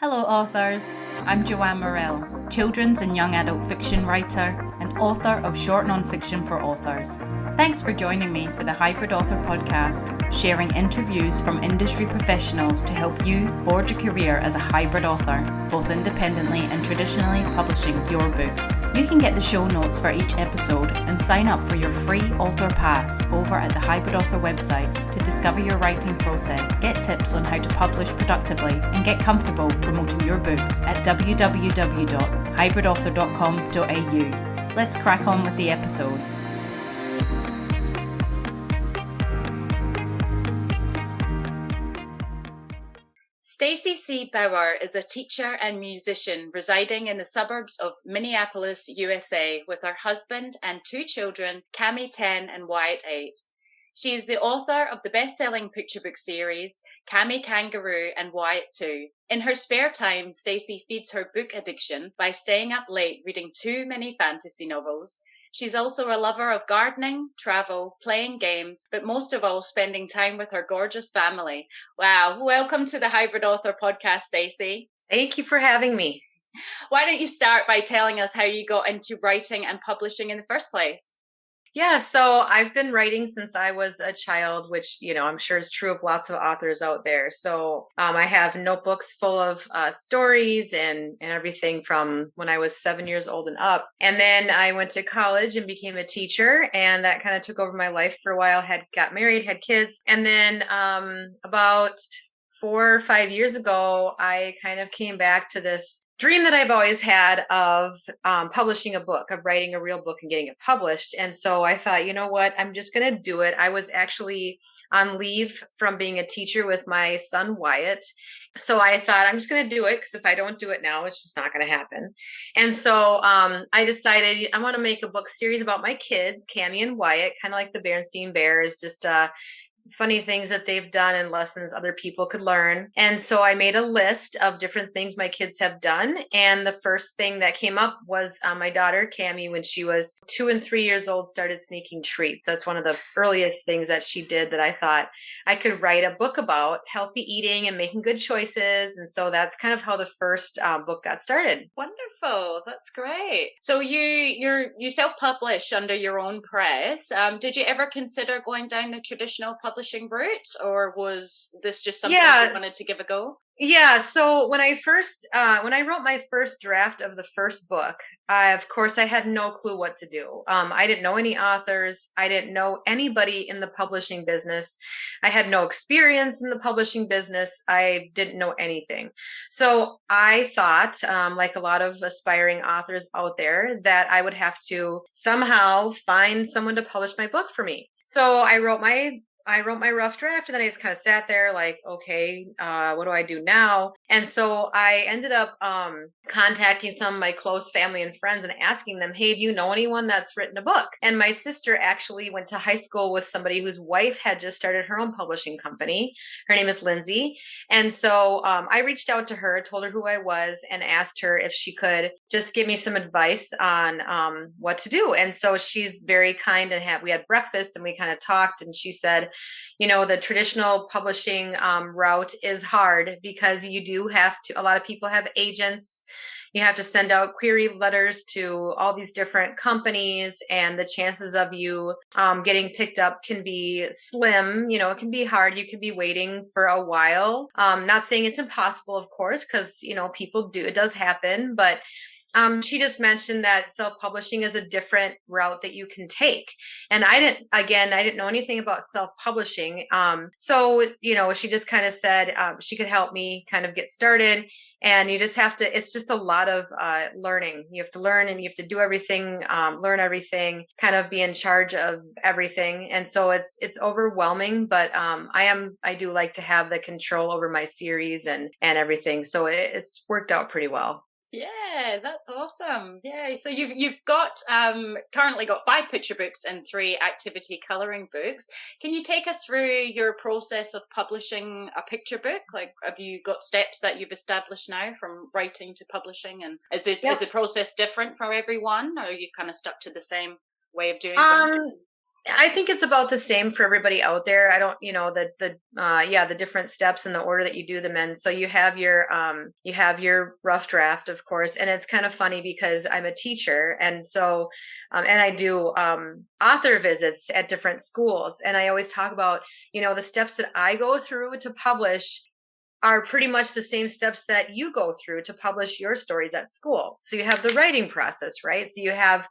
Hello, authors. I'm Joanne Morrell, children's and young adult fiction writer and author of short nonfiction for authors. Thanks for joining me for the Hybrid Author podcast, sharing interviews from industry professionals to help you forge a career as a hybrid author, both independently and traditionally publishing your books. You can get the show notes for each episode and sign up for your free author pass over at the Hybrid Author website to discover your writing process, get tips on how to publish productively, and get comfortable promoting your books at www.hybridauthor.com.au. Let's crack on with the episode. Stacy C Bauer is a teacher and musician residing in the suburbs of Minneapolis, USA, with her husband and two children, Cami 10 and Wyatt 8. She is the author of the best-selling picture book series, Cami Kangaroo and Wyatt 2. In her spare time, Stacy feeds her book addiction by staying up late reading too many fantasy novels. She's also a lover of gardening, travel, playing games, but most of all, spending time with her gorgeous family. Wow. Welcome to the Hybrid Author podcast, Stacy. Thank you for having me. Why don't you start by telling us how you got into writing and publishing in the first place? Yeah, so I've been writing since I was a child, which, I'm sure is true of lots of authors out there. So I have notebooks full of stories and everything from when I was 7 years old and up. And then I went to college and became a teacher, and that kind of took over my life for a while, got married, had kids. And then about 4 or 5 years ago, I kind of came back to this dream that I've always had of publishing a book, of writing a real book and getting it published. And so I thought, you know what, I'm just going to do it. I was actually on leave from being a teacher with my son, Wyatt. So I thought I'm just going to do it because if I don't do it now, it's just not going to happen. And so I decided I want to make a book series about my kids, Cami and Wyatt, kind of like the Berenstain Bears, just funny things that they've done and lessons other people could learn. And so I made a list of different things my kids have done. And the first thing that came up was my daughter, Cami, when she was 2 and 3 years old, started sneaking treats. That's one of the earliest things that she did that I thought I could write a book about healthy eating and making good choices. And so that's kind of how the first book got started. Wonderful. That's great. So you self-publish under your own press. Did you ever consider going down the traditional publishing route, or was this just something you wanted to give a go? Yeah. So when I wrote my first draft of the first book, of course, I had no clue what to do. I didn't know any authors. I didn't know anybody in the publishing business. I had no experience in the publishing business. I didn't know anything. So I thought, like a lot of aspiring authors out there, that I would have to somehow find someone to publish my book for me. So I wrote my rough draft, and then I just kind of sat there like, okay, what do I do now? And so I ended up contacting some of my close family and friends and asking them, hey, do you know anyone that's written a book? And my sister actually went to high school with somebody whose wife had just started her own publishing company. Her name is Lindsay. And so I reached out to her, told her who I was, and asked her if she could just give me some advice on what to do. And so she's very kind, and we had breakfast and we kind of talked, and she said, the traditional publishing route is hard because you do have to, a lot of people have agents. You have to send out query letters to all these different companies, and the chances of you getting picked up can be slim. It can be hard. You can be waiting for a while. Not saying it's impossible, of course, because, people do, it does happen, but she just mentioned that self-publishing is a different route that you can take. And I didn't know anything about self-publishing. So she just kind of said she could help me kind of get started. And you just have to, it's just a lot of learning. You have to learn, and you have to do everything, learn everything, kind of be in charge of everything. And so it's overwhelming, but I do like to have the control over my series and everything. So it's worked out pretty well. Yeah, that's awesome. Yeah, so you've got currently got 5 picture books and 3 activity coloring books. Can you take us through your process of publishing a picture book? Like, have you got steps that you've established now from writing to publishing? And is the process different for everyone, or you've kind of stuck to the same way of doing things? I think it's about the same for everybody out there. I don't, the different steps in the order that you do them in. So you have your rough draft, of course, and it's kind of funny because I'm a teacher, and so and I do author visits at different schools, and I always talk about, the steps that I go through to publish are pretty much the same steps that you go through to publish your stories at school. So you have the writing process, right? So you have,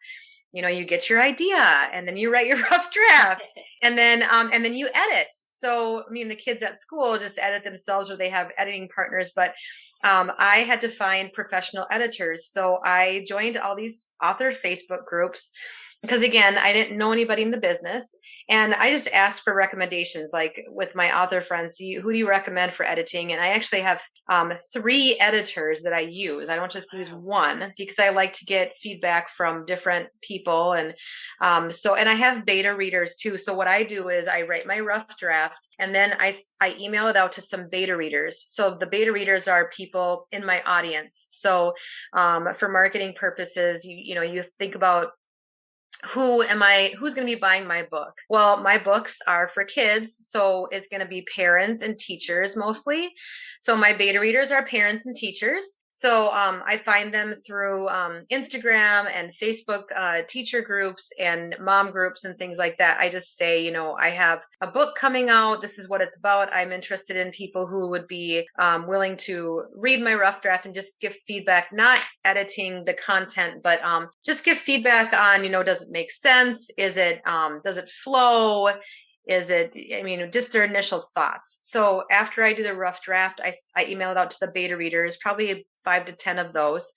you get your idea, and then you write your rough draft, and then you edit. So I mean, the kids at school just edit themselves, or they have editing partners, but I had to find professional editors. So I joined all these author Facebook groups because, again, I didn't know anybody in the business, and I just asked for recommendations, like with my author friends. Who do you recommend for editing? And I actually have 3 editors that I use. I don't just use one, because I like to get feedback from different people. And and I have beta readers too. So what I do is I write my rough draft, and then I email it out to some beta readers. So the beta readers are people in my audience. So for marketing purposes, you think about, who's going to be buying my book? Well, my books are for kids, so it's going to be parents and teachers mostly. So my beta readers are parents and teachers. So I find them through Instagram and Facebook teacher groups and mom groups and things like that. I just say, I have a book coming out. This is what it's about. I'm interested in people who would be willing to read my rough draft and just give feedback, not editing the content, but just give feedback on, does it make sense? Does it flow? Just their initial thoughts. So after I do the rough draft, I email it out to the beta readers, probably 5 to 10 of those,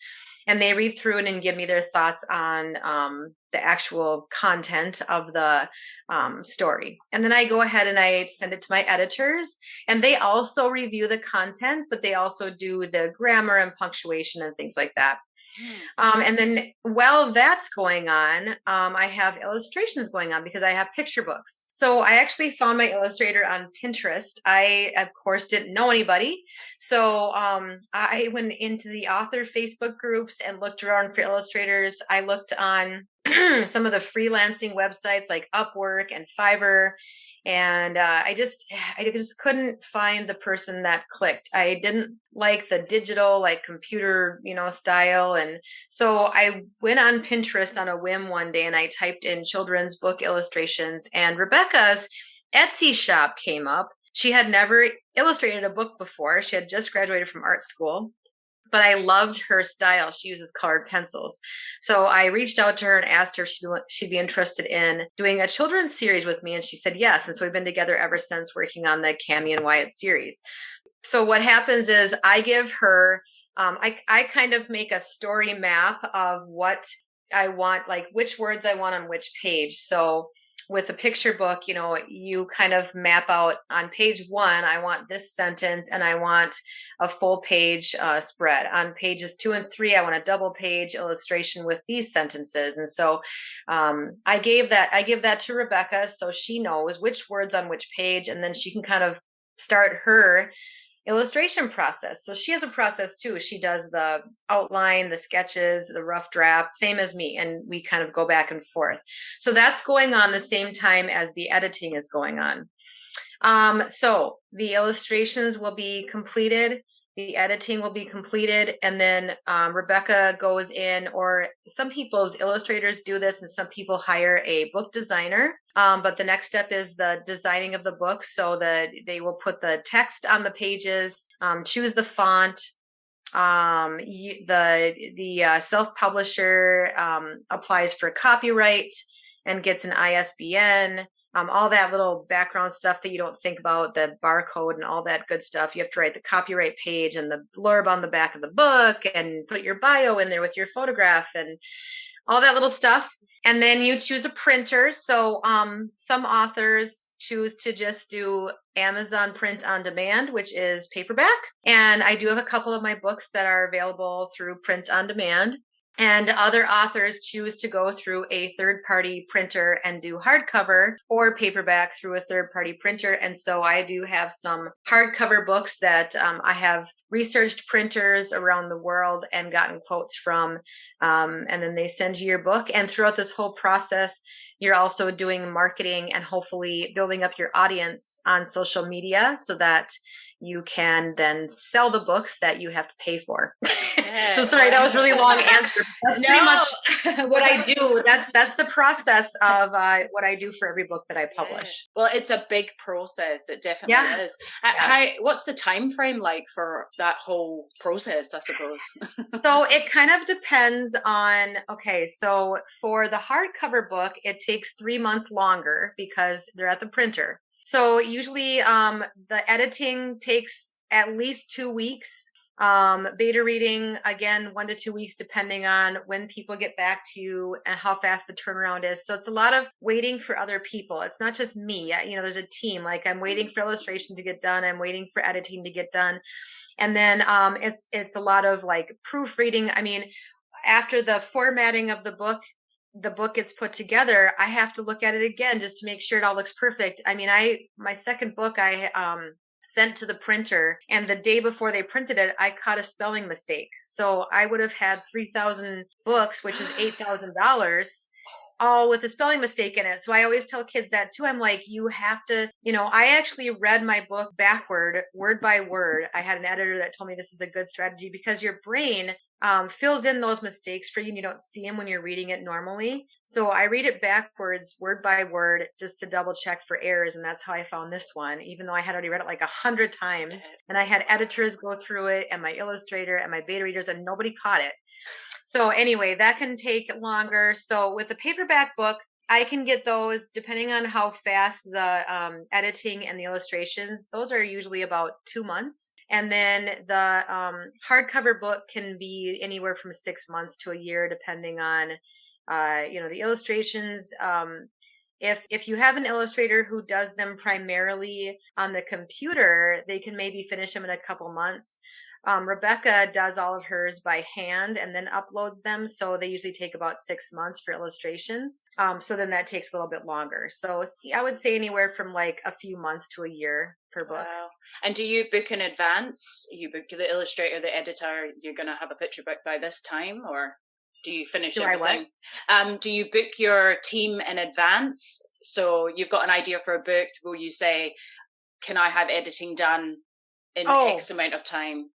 and they read through it and give me their thoughts on the actual content of the story. And then I go ahead and I send it to my editors, and they also review the content, but they also do the grammar and punctuation and things like that. And then while that's going on, I have illustrations going on because I have picture books. So I actually found my illustrator on Pinterest. I, of course, didn't know anybody. So I went into the author Facebook groups and looked around for illustrators. I looked on some of the freelancing websites like Upwork and Fiverr, and I just couldn't find the person that clicked. I didn't like the digital, like computer, style. And so I went on Pinterest on a whim one day, and I typed in children's book illustrations, and Rebecca's Etsy shop came up. She had never illustrated a book before. She had just graduated from art school, but I loved her style. She uses colored pencils. So I reached out to her and asked her if she'd be interested in doing a children's series with me. And she said yes. And so we've been together ever since, working on the Cammie and Wyatt series. So what happens is I give her, I kind of make a story map of what I want, like which words I want on which page. So with a picture book, you kind of map out on page 1, I want this sentence, and I want a full page spread. On pages 2 and 3, I want a double page illustration with these sentences. And so I give that to Rebecca, so she knows which words on which page, and then she can kind of start her illustration process. So she has a process too. She does the outline, the sketches, the rough draft, same as me, and we kind of go back and forth. So that's going on the same time as the editing is going on. So the illustrations will be completed, the editing will be completed, and then Rebecca goes in, or some people's illustrators do this, and some people hire a book designer. But the next step is the designing of the book, so that they will put the text on the pages, choose the font. The self-publisher applies for copyright and gets an ISBN. All that little background stuff that you don't think about, the barcode and all that good stuff. You have to write the copyright page and the blurb on the back of the book, and put your bio in there with your photograph and all that little stuff. And then you choose a printer. So some authors choose to just do Amazon print on demand, which is paperback. And I do have a couple of my books that are available through print on demand. And other authors choose to go through a third-party printer and do hardcover or paperback through a third-party printer. And so I do have some hardcover books that I have researched printers around the world and gotten quotes from. And then they send you your book. And throughout this whole process, you're also doing marketing and hopefully building up your audience on social media so that you can then sell the books that you have to pay for. Yeah. So sorry, that was a really long answer. That's No. pretty much what I do. That's the process of what I do for every book that I publish. Well, it's a big process. It definitely is. What's the time frame like for that whole process, I suppose? So it kind of depends on, okay, so for the hardcover book, it takes 3 months longer because they're at the printer. So usually the editing takes at least 2 weeks. Beta reading, again, 1 to 2 weeks, depending on when people get back to you and how fast the turnaround is. So it's a lot of waiting for other people. It's not just me. You know, there's a team. Like I'm waiting for illustration to get done. I'm waiting for editing to get done. And then it's a lot of like proofreading. I mean, after the formatting of the book gets put together, I have to look at it again just to make sure it all looks perfect. I mean, my second book I sent to the printer, and the day before they printed it, I caught a spelling mistake. So I would have had 3,000 books, which is $8,000, all with a spelling mistake in it. So I always tell kids that too. I'm like, you have to, I actually read my book backward, word by word. I had an editor that told me this is a good strategy because your brain fills in those mistakes for you and you don't see them when you're reading it normally. So I read it backwards, word by word, just to double check for errors. And that's how I found this one, even though I had already read it like 100 times. And I had editors go through it and my illustrator and my beta readers, and nobody caught it. So anyway, that can take longer. So with the paperback book, I can get those depending on how fast the editing and the illustrations. Those are usually about 2 months. And then the hardcover book can be anywhere from 6 months to a year, depending on, the illustrations. If you have an illustrator who does them primarily on the computer, they can maybe finish them in a couple months. Rebecca does all of hers by hand and then uploads them. So they usually take about 6 months for illustrations. So then that takes a little bit longer. So I would say anywhere from like a few months to a year per book. Wow. And do you book in advance? You book the illustrator, the editor, you're going to have a picture book by this time, or do you finish everything? Do you book your team in advance? So you've got an idea for a book. Will you say, can I have editing done in X amount of time?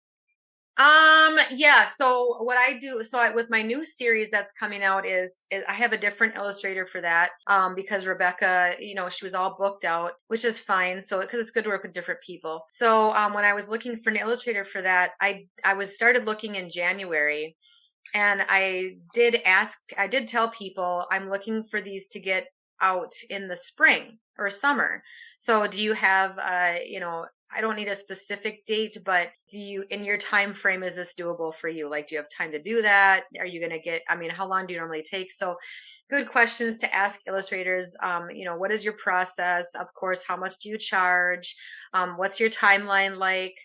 Yeah. So what I do, with my new series that's coming out is I have a different illustrator for that. Because Rebecca, she was all booked out, which is fine. So, cause it's good to work with different people. So, when I was looking for an illustrator for that, I started looking in January, and I did tell people I'm looking for these to get out in the spring or summer. So do you have, I don't need a specific date, but in your time frame, is this doable for you? Like, do you have time to do that? Are you going to how long do you normally take? So good questions to ask illustrators. What is your process? Of course, how much do you charge? What's your timeline like?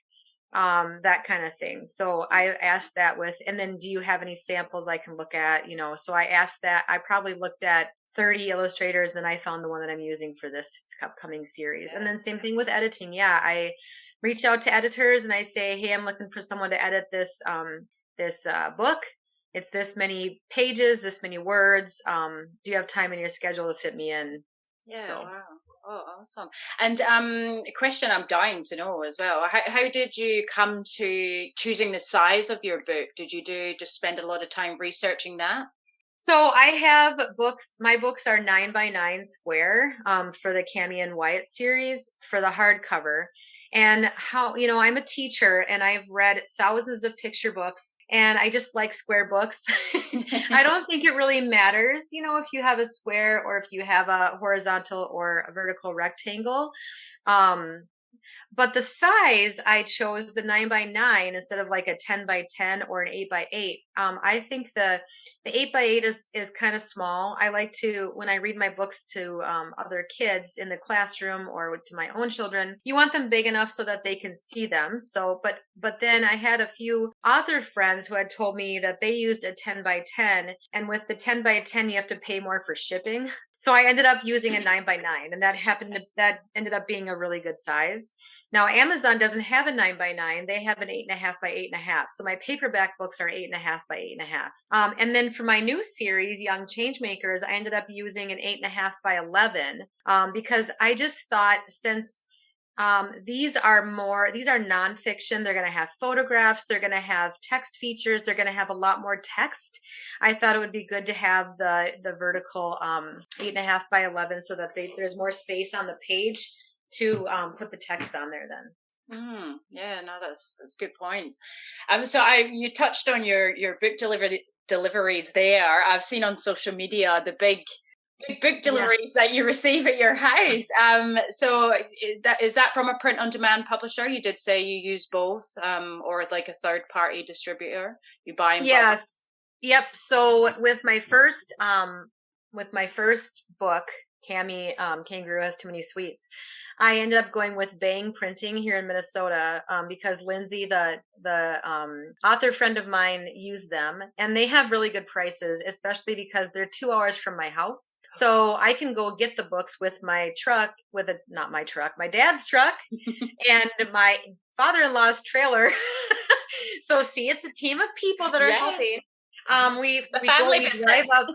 That kind of thing. So I asked that and then do you have any samples I can look at? So I asked that. I probably looked at 30 illustrators, then I found the one that I'm using for this upcoming series. And then same thing with editing. Yeah, I reach out to editors and I say, hey, I'm looking for someone to edit this book. It's this many pages, this many words. Do you have time in your schedule to fit me in? Yeah. So. Wow. Oh, awesome. And a question I'm dying to know as well. How did you come to choosing the size of your book? Did you just spend a lot of time researching that? So I have books. My books are 9x9 square for the Cami and Wyatt series for the hardcover. And I'm a teacher and I've read thousands of picture books and I just like square books. I don't think it really matters, if you have a square or if you have a horizontal or a vertical rectangle. But the size, I chose the 9x9 instead of like a 10x10 or an 8x8. I think the 8x8 is kind of small. I like to, when I read my books to other kids in the classroom or to my own children, you want them big enough so that they can see them. So, but then I had a few author friends who had told me that they used a 10x10, and with the 10x10 you have to pay more for shipping. So I ended up using a 9x9, and that ended up being a really good size. Now Amazon doesn't have a 9x9; they have an 8.5x8.5. So my paperback books are 8.5x8.5. And then for my new series, Young Changemakers, I ended up using an 8.5x11 because I just thought, since these are nonfiction. They're going to have photographs. They're going to have text features. They're going to have a lot more text. I thought it would be good to have the vertical 8.5x11 so that there's more space on the page to put the text on there then. Yeah, no, that's good points. So you touched on your book deliveries there. I've seen on social media the big book deliveries that you receive at your house. So is that from a print on demand publisher? You did say you use both, or like a third party distributor. You buy and Yes. Yep. So with my first book, Cami, Kangaroo Has Too Many Sweets, I ended up going with Bang Printing here in Minnesota because Lindsay, the author friend of mine, used them, and they have really good prices, especially because they're 2 hours from my house. So I can go get the books with my truck, not my truck, my dad's truck, and my father-in-law's trailer. So see, it's a team of people that are helping. We drive up.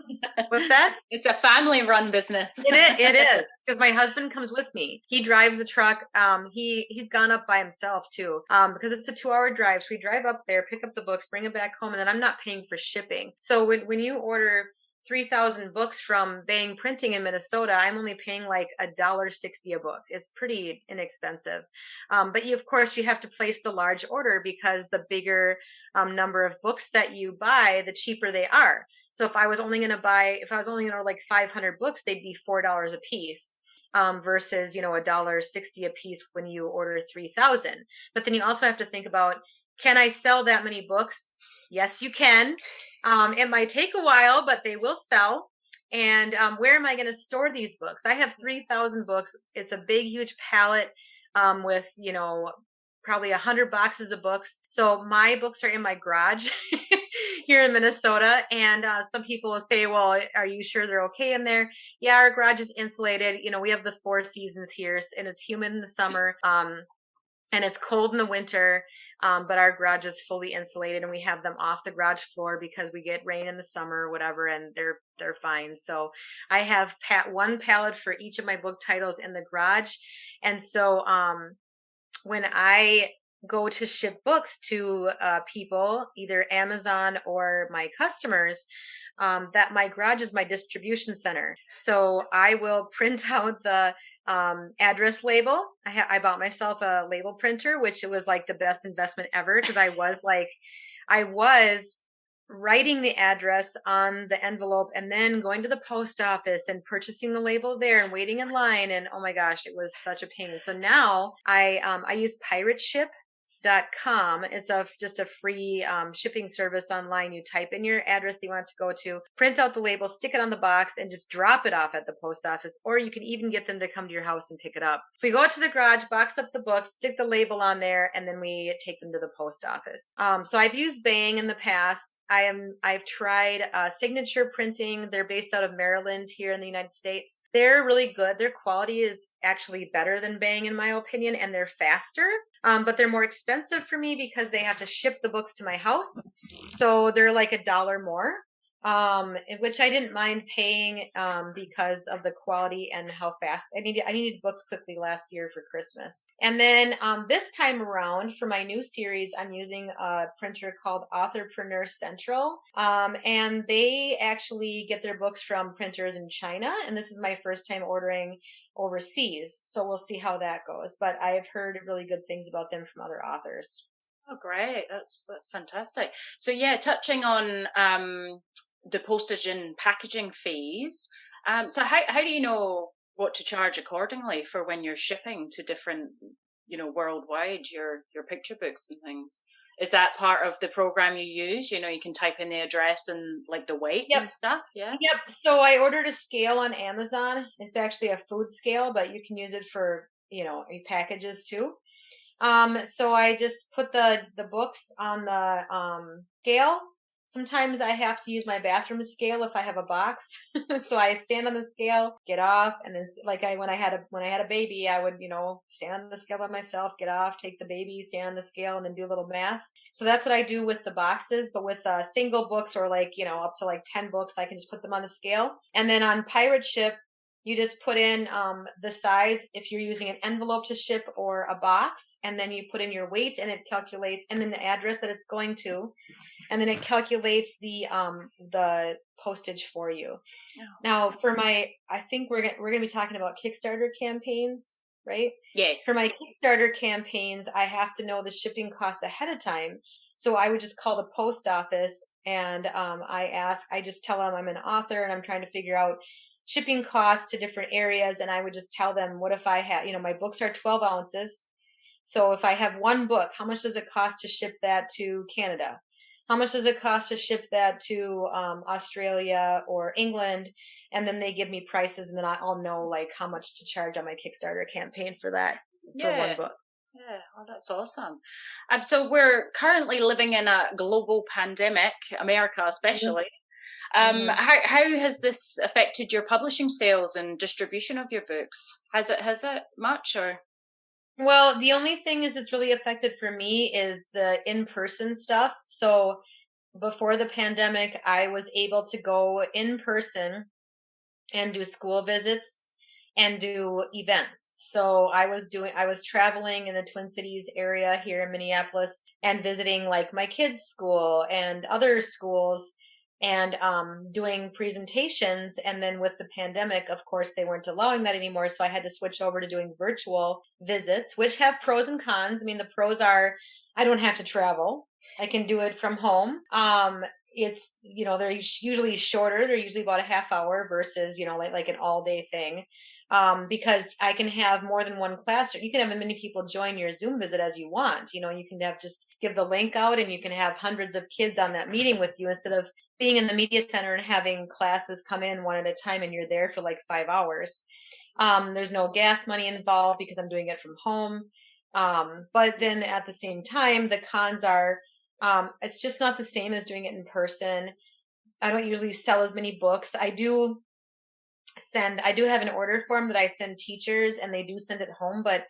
What's that? It's a family-run business. It is, because my husband comes with me. He drives the truck. He's gone up by himself too, because it's a 2-hour drive. So we drive up there, pick up the books, bring it back home, and then I'm not paying for shipping. So when you order 3,000 books from Bang Printing in Minnesota, I'm only paying like $1.60 a book. It's pretty inexpensive. But of course, you have to place the large order because the bigger number of books that you buy, the cheaper they are. So if I was only going to order like 500 books, they'd be $4 a piece. Versus, $1.60 a piece when you order 3,000. But then you also have to think about, can I sell that many books? Yes, you can. It might take a while, but they will sell. And where am I going to store these books? I have 3,000 books. It's a big, huge pallet with, probably 100 boxes of books. So my books are in my garage here in Minnesota. And some people will say, well, are you sure they're okay in there? Yeah, our garage is insulated. We have the 4 seasons here, and it's humid in the summer. And it's cold in the winter, but our garage is fully insulated, and we have them off the garage floor because we get rain in the summer or whatever, and they're fine. So I have one pallet for each of my book titles in the garage. And so when I go to ship books to people, either Amazon or my customers, that my garage is my distribution center. So I will print out the address label. I bought myself a label printer, which it was like the best investment ever, because I was writing the address on the envelope and then going to the post office and purchasing the label there and waiting in line. And oh my gosh, it was such a pain. So now I use pirateship.com. It's just a free shipping service online. You type in your address that you want to go to, print out the label, stick it on the box, and just drop it off at the post office. Or you can even get them to come to your house and pick it up. We go to the garage, box up the books, stick the label on there, and then we take them to the post office. So I've used Bang in the past. I've tried Signature Printing. They're based out of Maryland here in the United States. They're really good. Their quality is actually better than Bang in my opinion, and they're faster. But they're more expensive for me because they have to ship the books to my house. So they're like $1 more, which I didn't mind paying because of the quality and how fast. I needed books quickly last year for Christmas. And then this time around for my new series, I'm using a printer called Authorpreneur Central. And they actually get their books from printers in China. And this is my first time ordering overseas. So we'll see how that goes. But I've heard really good things about them from other authors. Oh, great. That's fantastic. So yeah, touching on the postage and packaging fees. So how do you know what to charge accordingly for when you're shipping to different worldwide, your picture books and things. Is that part of the program you use? You can type in the address and like the weight Yep. and stuff. Yeah. Yep. So I ordered a scale on Amazon. It's actually a food scale, but you can use it for, packages too. So I just put the books on the scale. Sometimes I have to use my bathroom scale if I have a box. So I stand on the scale, get off, and then when I had a baby, I would, stand on the scale by myself, get off, take the baby, stand on the scale, and then do a little math. So that's what I do with the boxes, but with single books or up to 10 books, I can just put them on the scale. And then on Pirate Ship, you just put in the size if you're using an envelope to ship or a box, and then you put in your weight, and it calculates, and then the address that it's going to, and then it calculates the postage for you. Oh. Now, I think we're gonna be talking about Kickstarter campaigns, right? Yes. For my Kickstarter campaigns, I have to know the shipping costs ahead of time. So I would just call the post office, and I just tell them I'm an author and I'm trying to figure out shipping costs to different areas. And I would just tell them, what if I have, my books are 12 ounces. So if I have one book, how much does it cost to ship that to Canada? How much does it cost to ship that to Australia or England? And then they give me prices, and then I'll know how much to charge on my Kickstarter campaign for that, for one book. Yeah, oh, that's awesome. So we're currently living in a global pandemic, America especially. Mm-hmm. How has this affected your publishing sales and distribution of your books? Has it much, or? Well, the only thing it's really affected for me is the in-person stuff. So before the pandemic, I was able to go in person and do school visits and do events. So I was traveling in the Twin Cities area here in Minneapolis and visiting my kids' school and other schools, and doing presentations. And then with the pandemic, of course, they weren't allowing that anymore. So I had to switch over to doing virtual visits, which have pros and cons. I mean, the pros are I don't have to travel. I can do it from home. It's, they're usually shorter. They're usually about a half hour versus, like an all day thing. Because I can have more than one class, or you can have as many people join your Zoom visit as you want. You can have just give the link out, and you can have hundreds of kids on that meeting with you, instead of being in the media center and having classes come in one at a time and you're there for 5 hours. There's no gas money involved because I'm doing it from home. But then at the same time, the cons are, it's just not the same as doing it in person. I don't usually sell as many books. I do have an order form that I send teachers, and they do send it home, but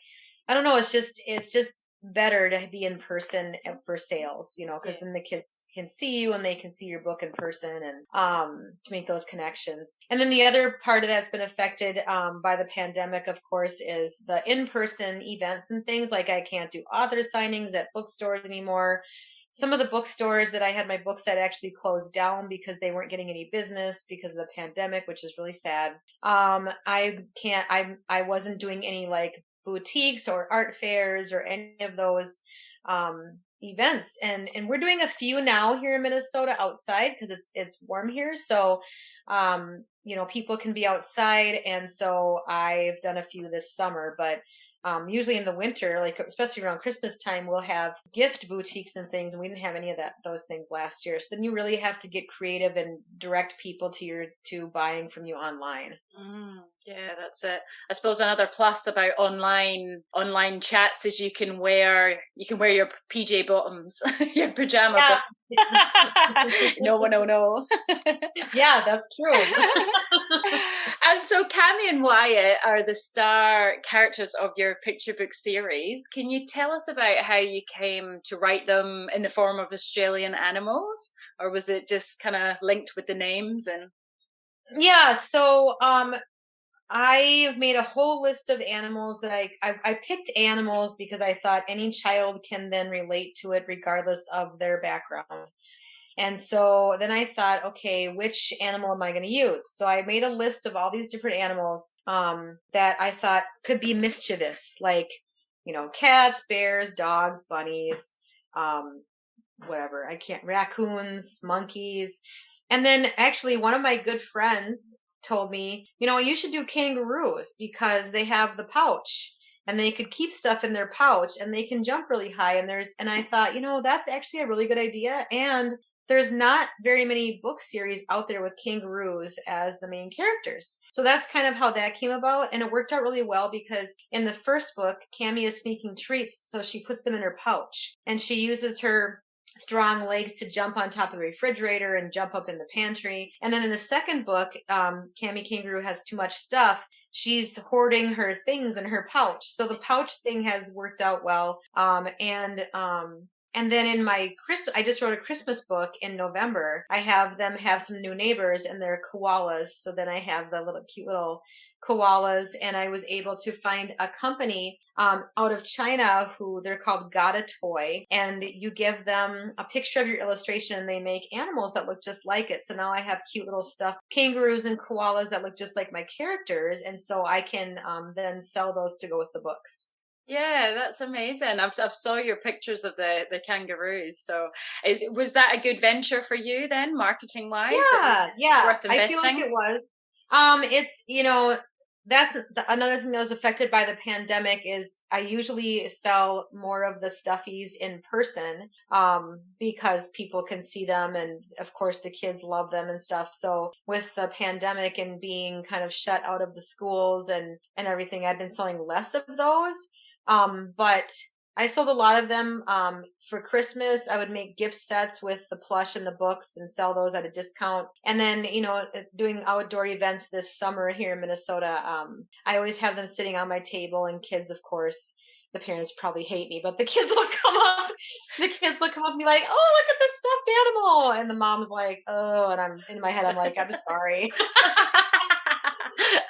I don't know. It's just better to be in person for sales, because then the kids can see you and they can see your book in person, and to make those connections. And then the other part of that's been affected by the pandemic, of course, is the in-person events and things. I can't do author signings at bookstores anymore. Some of the bookstores that I had my books at actually closed down because they weren't getting any business because of the pandemic, which is really sad. I wasn't doing any boutiques or art fairs or any of those events, and we're doing a few now here in Minnesota outside because it's warm here, so people can be outside, and so I've done a few this summer. But usually in the winter, especially around Christmas time, we'll have gift boutiques and things, and we didn't have any of those things last year. So then you really have to get creative and direct people to buying from you online. Yeah, that's it. I suppose another plus about online chats is you can wear your PJ bottoms, your pajama bottoms. No one will know. Yeah, that's true. And so Cammy and Wyatt are the star characters of your picture book series. Can you tell us about how you came to write them in the form of Australian animals, or was it just kind of linked with the names? And yeah, so I made a whole list of animals that I picked animals because I thought any child can then relate to it regardless of their background. And so then I thought, okay, which animal am I going to use? So I made a list of all these different animals that I thought could be mischievous, cats, bears, dogs, bunnies, raccoons, monkeys. And then actually one of my good friends told me, you should do kangaroos because they have the pouch. and they could keep stuff in their pouch and they can jump really high. And I thought, that's actually a really good idea. And there's not very many book series out there with kangaroos as the main characters. So that's kind of how that came about. And it worked out really well because in the first book, Cammy is sneaking treats. So she puts them in her pouch and she uses her strong legs to jump on top of the refrigerator and jump up in the pantry. And then in the second book, Cammy Kangaroo has too much stuff. She's hoarding her things in her pouch. So the pouch thing has worked out well. And then in I just wrote a Christmas book in November. I have them have some new neighbors and they're koalas. So then I have the little cute little koalas, and I was able to find a company out of China who they're called Got a Toy, and you give them a picture of your illustration and they make animals that look just like it. So now I have cute little stuffed kangaroos and koalas that look just like my characters, and so I can then sell those to go with the books. Yeah, that's amazing. I've saw your pictures of the kangaroos. So was that a good venture for you then, marketing wise? Yeah, Worth I feel like investing? it was. It's, that's another thing that was affected by the pandemic is I usually sell more of the stuffies in person, because people can see them and of course the kids love them and stuff. So with the pandemic and being kind of shut out of the schools and everything, I've been selling less of those. But I sold a lot of them. For Christmas, I would make gift sets with the plush and the books and sell those at a discount. And then, doing outdoor events this summer here in Minnesota, I always have them sitting on my table, and kids, of course, the parents probably hate me, but the kids will come up. The kids will come up and be like, "Oh, look at this stuffed animal," and the mom's like, "Oh," and I'm in my head, I'm like, "I'm sorry."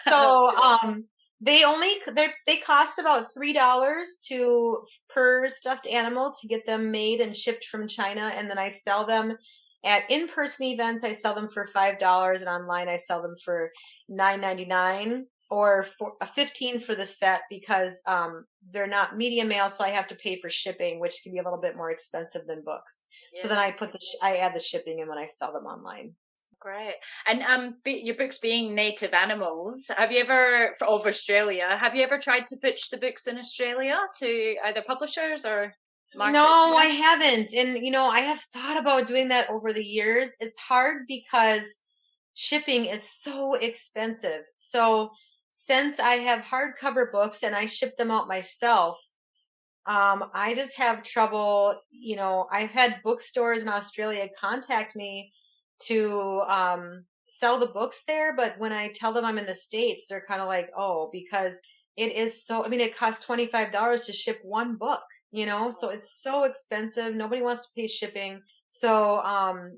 So, they cost about $3 per stuffed animal to get them made and shipped from China, and then I sell them at in-person events. I sell them for $5, and online I sell them for $9.99 or for $15 for the set because they're not medium mail, so I have to pay for shipping, which can be a little bit more expensive than books. Yeah. So then I add the shipping in when I sell them online. Great. And your books being native animals, have you ever, of Australia, have you ever tried to pitch the books in Australia to either publishers or markets? No, I haven't. And, I have thought about doing that over the years. It's hard because shipping is so expensive. So since I have hardcover books and I ship them out myself, I just have trouble. I've had bookstores in Australia contact me to sell the books there, but when I tell them I'm in the States, they're kind of like, "Oh," because it is so, it costs $25 to ship one book, so it's so expensive. Nobody wants to pay shipping. So,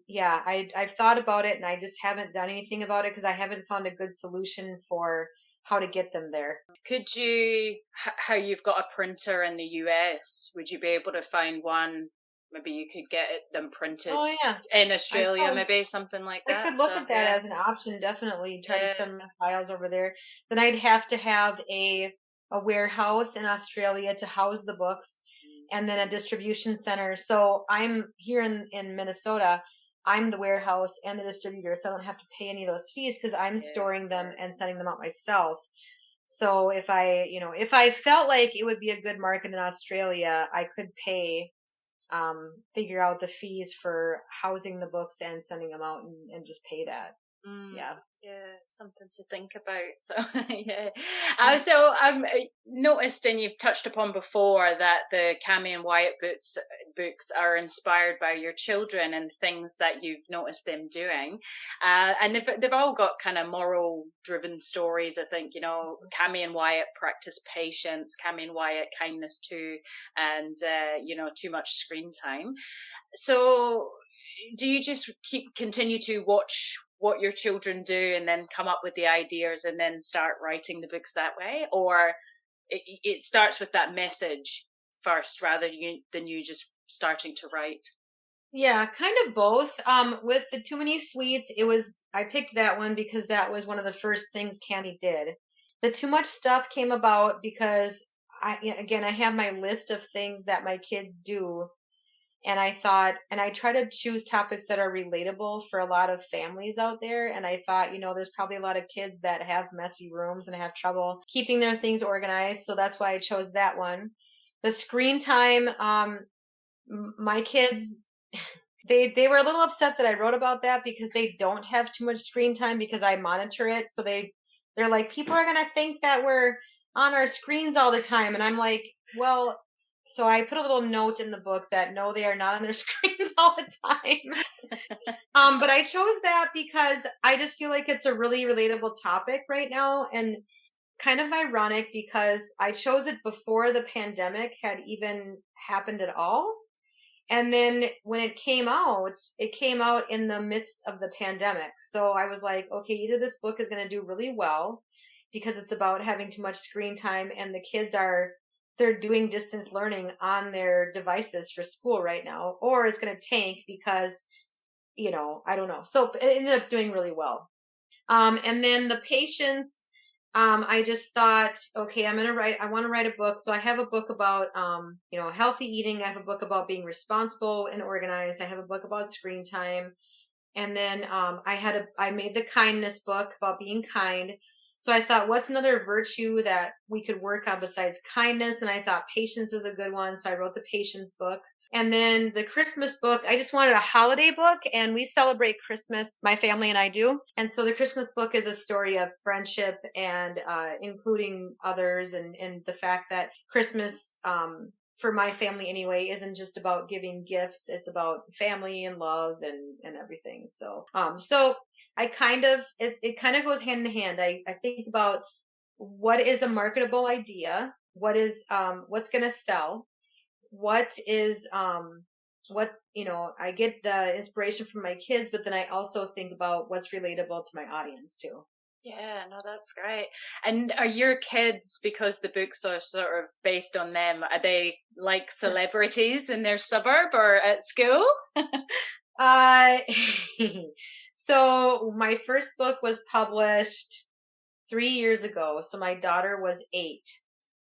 yeah, I've thought about it and I just haven't done anything about it because I haven't found a good solution for how to get them there. Could you, how you've got a printer in the US, would you be able to find one? Maybe you could get them printed in Australia, maybe something like that. I could look at that as an option, definitely. Try to send my files over there. Then I'd have to have a warehouse in Australia to house the books, and then a distribution center. So I'm here in Minnesota. I'm the warehouse and the distributor, so I don't have to pay any of those fees because I'm storing them and sending them out myself. So if I felt like it would be a good market in Australia, I could figure out the fees for housing the books and sending them out and just pay that. Yeah, something to think about. So yeah. So I've noticed, and you've touched upon before, that the Cammy and Wyatt books are inspired by your children and things that you've noticed them doing, and they've all got kind of moral driven stories. I think Cammy and Wyatt practice patience, Cammy and Wyatt kindness too, and too much screen time. So do you just continue to watch what your children do and then come up with the ideas and then start writing the books that way, or it starts with that message first rather than you just starting to write? Yeah, kind of both. With the Too Many Sweets, I picked that one because that was one of the first things Cammy did. The Too Much Stuff came about because I have my list of things that my kids do, And I thought, and I try to choose topics that are relatable for a lot of families out there. And I thought, there's probably a lot of kids that have messy rooms and have trouble keeping their things organized. So that's why I chose that one. The screen time, my kids, they were a little upset that I wrote about that because they don't have too much screen time because I monitor it. So they're like, people are going to think that we're on our screens all the time. And I'm like, well, so I put a little note in the book that no, they are not on their screens all the time. But I chose that because I just feel like it's a really relatable topic right now, and kind of ironic because I chose it before the pandemic had even happened at all. And then when it came out in the midst of the pandemic. So I was like, okay, either this book is going to do really well because it's about having too much screen time and the kids they're doing distance learning on their devices for school right now, or it's going to tank because, I don't know. So it ended up doing really well. And then the patience, I just thought, okay, I want to write a book. So I have a book about, healthy eating. I have a book about being responsible and organized. I have a book about screen time. And then, I made the kindness book about being kind. So I thought, what's another virtue that we could work on besides kindness? And I thought patience is a good one. So I wrote the patience book. And then the Christmas book, I just wanted a holiday book, and we celebrate Christmas, my family and I do. And so the Christmas book is a story of friendship and including others, and the fact that Christmas, for my family anyway, isn't just about giving gifts. It's about family and love and everything. So, so I it kind of goes hand in hand. I think about what is a marketable idea, what's going to sell, what is I get the inspiration from my kids, but then I also think about what's relatable to my audience too. Yeah, no, that's great. And are your kids, because the books are sort of based on them, are they like celebrities in their suburb or at school? uh so my first book was published 3 years ago, so my daughter was 8.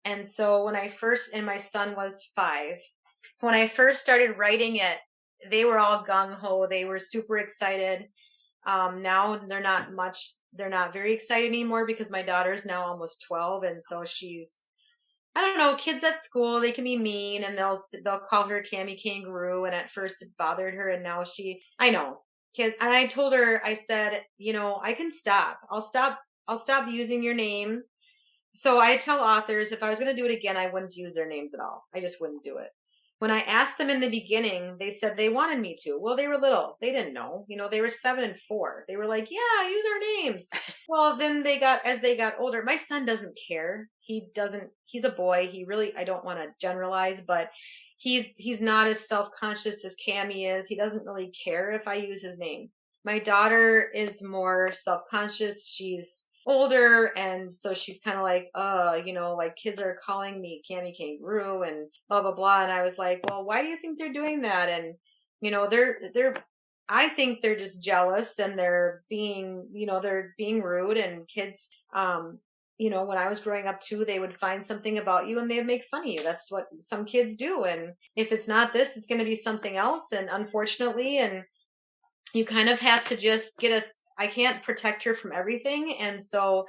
And so and my son was 5. So when I first started writing it, they were all gung-ho. They were super excited. Now they're not very excited anymore because my daughter's now almost 12. And so I don't know, kids at school, they can be mean, and they'll call her Cammy Kangaroo. And at first it bothered her. And now I know, kids. And I told her, I said, I can stop. I'll stop using your name. So I tell authors, if I was going to do it again, I wouldn't use their names at all. I just wouldn't do it. When I asked them in the beginning, they said they wanted me to. Well, they were little. They didn't know. They were 7 and 4. They were like, yeah, use our names. Well, then as they got older, my son doesn't care. He's a boy. I don't want to generalize, but he's not as self-conscious as Cammy is. He doesn't really care if I use his name. My daughter is more self-conscious. She's older, and so she's kind of like, like kids are calling me Cammy Kangaroo and blah blah blah. And I was like, well, why do you think they're doing that? And I think they're just jealous, and they're being rude. And kids, when I was growing up too, they would find something about you and they'd make fun of you. That's what some kids do. And if it's not this, it's going to be something else. And unfortunately, and you kind of have to just I can't protect her from everything. And so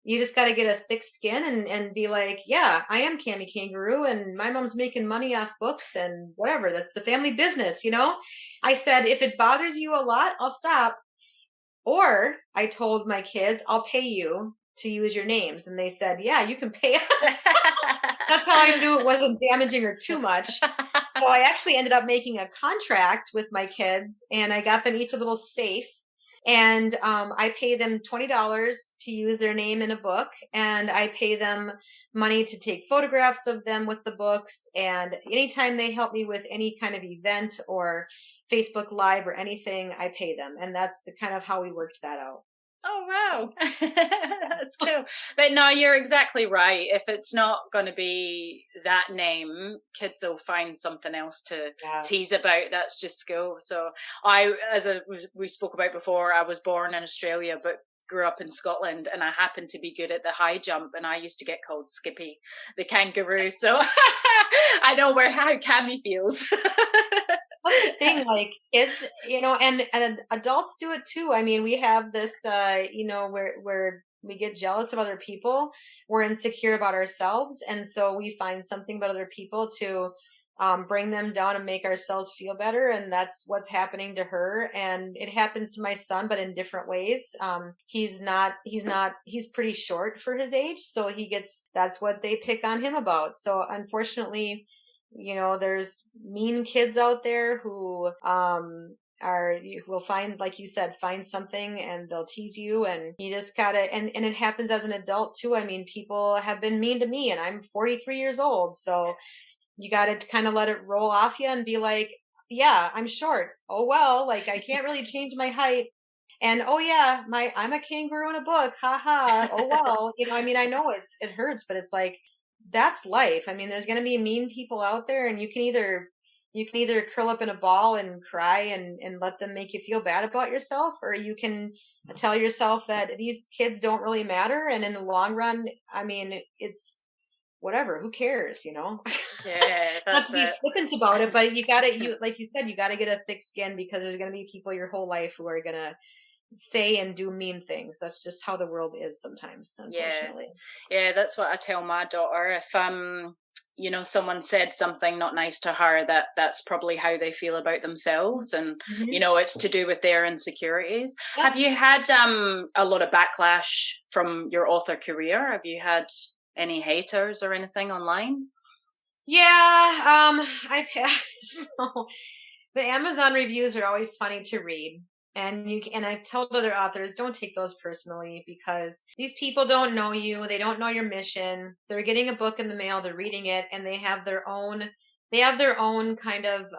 you just got to get a thick skin and be like, yeah, I am Cammy Kangaroo, and my mom's making money off books and whatever. That's the family business, I said, if it bothers you a lot, I'll stop. Or I told my kids, I'll pay you to use your names. And they said, yeah, you can pay us. That's how I knew it wasn't damaging her too much. So I actually ended up making a contract with my kids, and I got them each a little safe. And I pay them $20 to use their name in a book, and I pay them money to take photographs of them with the books. And anytime they help me with any kind of event or Facebook Live or anything, I pay them. And that's the kind of how we worked that out. Oh, wow. That's cool. But no, you're exactly right. If it's not going to be that name, kids will find something else to tease about. That's just school. So we spoke about before, I was born in Australia, but grew up in Scotland, and I happened to be good at the high jump, and I used to get called Skippy the kangaroo. So I know how Cammy feels. That's the thing, like kids, and adults do it too. I mean, we have this, where we get jealous of other people. We're insecure about ourselves. And so we find something about other people to bring them down and make ourselves feel better. And that's what's happening to her. And it happens to my son, but in different ways. He's pretty short for his age. So that's what they pick on him about. So unfortunately, there's mean kids out there who will find, like you said, find something and they'll tease you, and you just gotta, and it happens as an adult too. I mean, people have been mean to me, and I'm 43 years old. So you gotta kind of let it roll off you and be like, yeah, I'm short. Oh, well, like I can't really change my height. And oh yeah, I'm a kangaroo in a book. Ha ha. Oh well, I mean, I know it hurts, but it's like, that's life. I mean, there's going to be mean people out there, and you can either curl up in a ball and cry and let them make you feel bad about yourself, or you can tell yourself that these kids don't really matter. And in the long run, I mean, it's whatever, who cares, Yeah, not that's to be it. flippant about it, but like you said, you got to get a thick skin, because there's going to be people your whole life who are going to say and do mean things. That's just how the world is sometimes, Yeah, unfortunately. yeah, that's what I tell my daughter. If someone said something not nice to her, that's probably how they feel about themselves, and Mm-hmm. it's to do with their insecurities. Yep. Have you had a lot of backlash from your author career? Have you had any haters or anything online? Yeah, I've had so the Amazon reviews are always funny to read. And I've told other authors, don't take those personally, because these people don't know you. They don't know your mission. They're getting a book in the mail, they're reading it, and they have their own kind of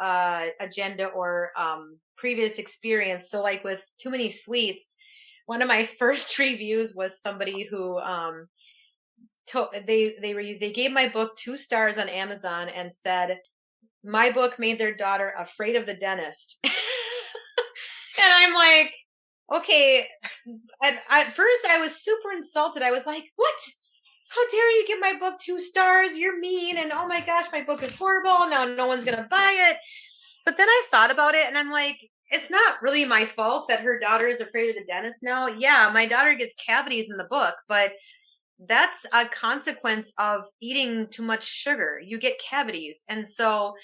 agenda or previous experience. So like with Too Many Sweets, one of my first reviews was somebody who they gave my book 2 stars on Amazon and said my book made their daughter afraid of the dentist. And I'm like, okay. At first I was super insulted. I was like, what? How dare you give my book 2 stars? You're mean. And oh my gosh, my book is horrible. Now no one's going to buy it. But then I thought about it, and I'm like, it's not really my fault that her daughter is afraid of the dentist now. Yeah, my daughter gets cavities in the book, but that's a consequence of eating too much sugar. You get cavities. And so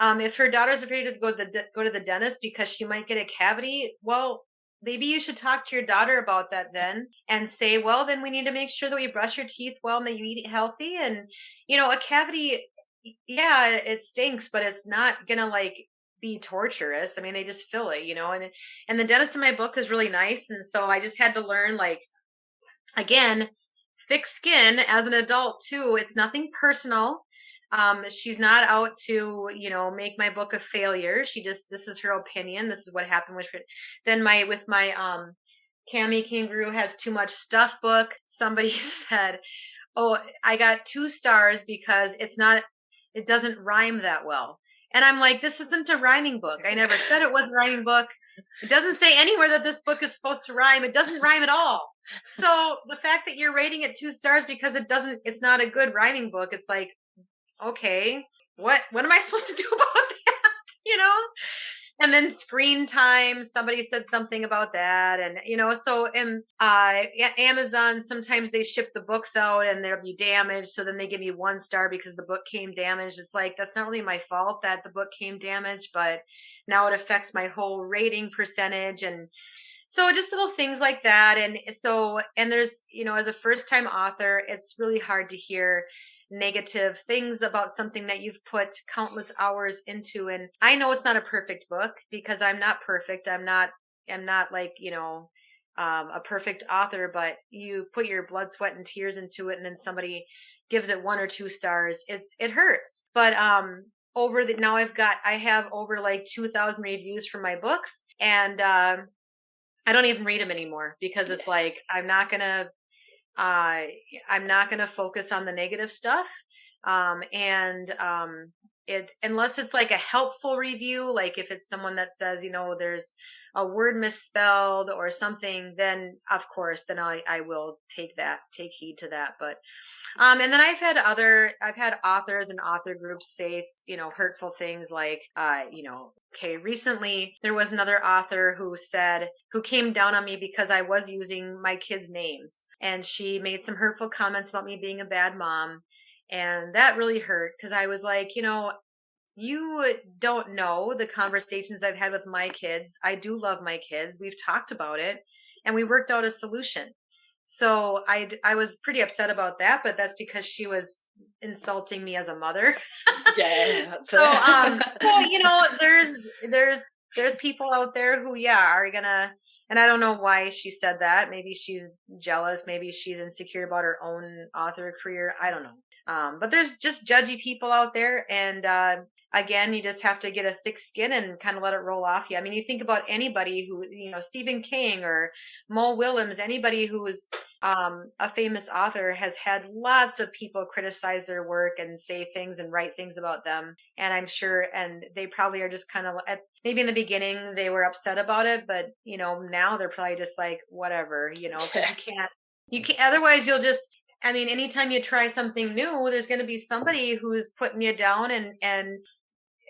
if her daughter's afraid to go to the dentist because she might get a cavity, well, maybe you should talk to your daughter about that then, and say, well, then we need to make sure that we brush your teeth well and that you eat healthy. And a cavity, yeah, it stinks, but it's not gonna like be torturous. I mean, they just fill it, and the dentist in my book is really nice. And so I just had to learn, like, again, thick skin as an adult too. It's nothing personal. She's not out to, make my book a failure. This is her opinion. This is what happened with her. Then with my Cammy Kangaroo Has Too Much Stuff book, somebody said, oh, I got 2 stars because it doesn't rhyme that well. And I'm like, this isn't a rhyming book. I never said it was a rhyming book. It doesn't say anywhere that this book is supposed to rhyme. It doesn't rhyme at all. So the fact that you're rating it 2 stars because it's not a good rhyming book, it's like, okay, what am I supposed to do about that? And then screen time, somebody said something about that. And, so Amazon, sometimes they ship the books out and they'll be damaged. So then they give me 1 star because the book came damaged. It's like, that's not really my fault that the book came damaged, but now it affects my whole rating percentage. And so just little things like that. And there's, as a first time author, it's really hard to hear negative things about something that you've put countless hours into. And I know it's not a perfect book because I'm not perfect. I'm not like, a perfect author, but you put your blood, sweat, and tears into it, and then somebody gives it 1 or 2 stars. It hurts. But I have over like 2,000 reviews for my books, and I don't even read them anymore because it's like, I'm not going to focus on the negative stuff. unless it's like a helpful review, like if it's someone that says, there's a word misspelled or something, then of course, then I will take heed to that. But and then I've had authors and author groups say, hurtful things like, okay, recently there was another author who came down on me because I was using my kids' names, and she made some hurtful comments about me being a bad mom. And that really hurt, because I was like, you don't know the conversations I've had with my kids. I do love my kids. We've talked about it and we worked out a solution. So I was pretty upset about that, but that's because she was insulting me as a mother. Yeah. That's So there's people out there who are gonna, and I don't know why she said that. Maybe she's jealous, maybe she's insecure about her own author career. I don't know. But there's just judgy people out there, and again, you just have to get a thick skin and kind of let it roll off you. I mean, you think about anybody who, Stephen King or Mo Willems, anybody who is a famous author has had lots of people criticize their work and say things and write things about them. And I'm sure, and they probably are just kind of, maybe in the beginning they were upset about it, but now they're probably just like, whatever, because you can't, otherwise you'll just, I mean, anytime you try something new, there's going to be somebody who's putting you down, and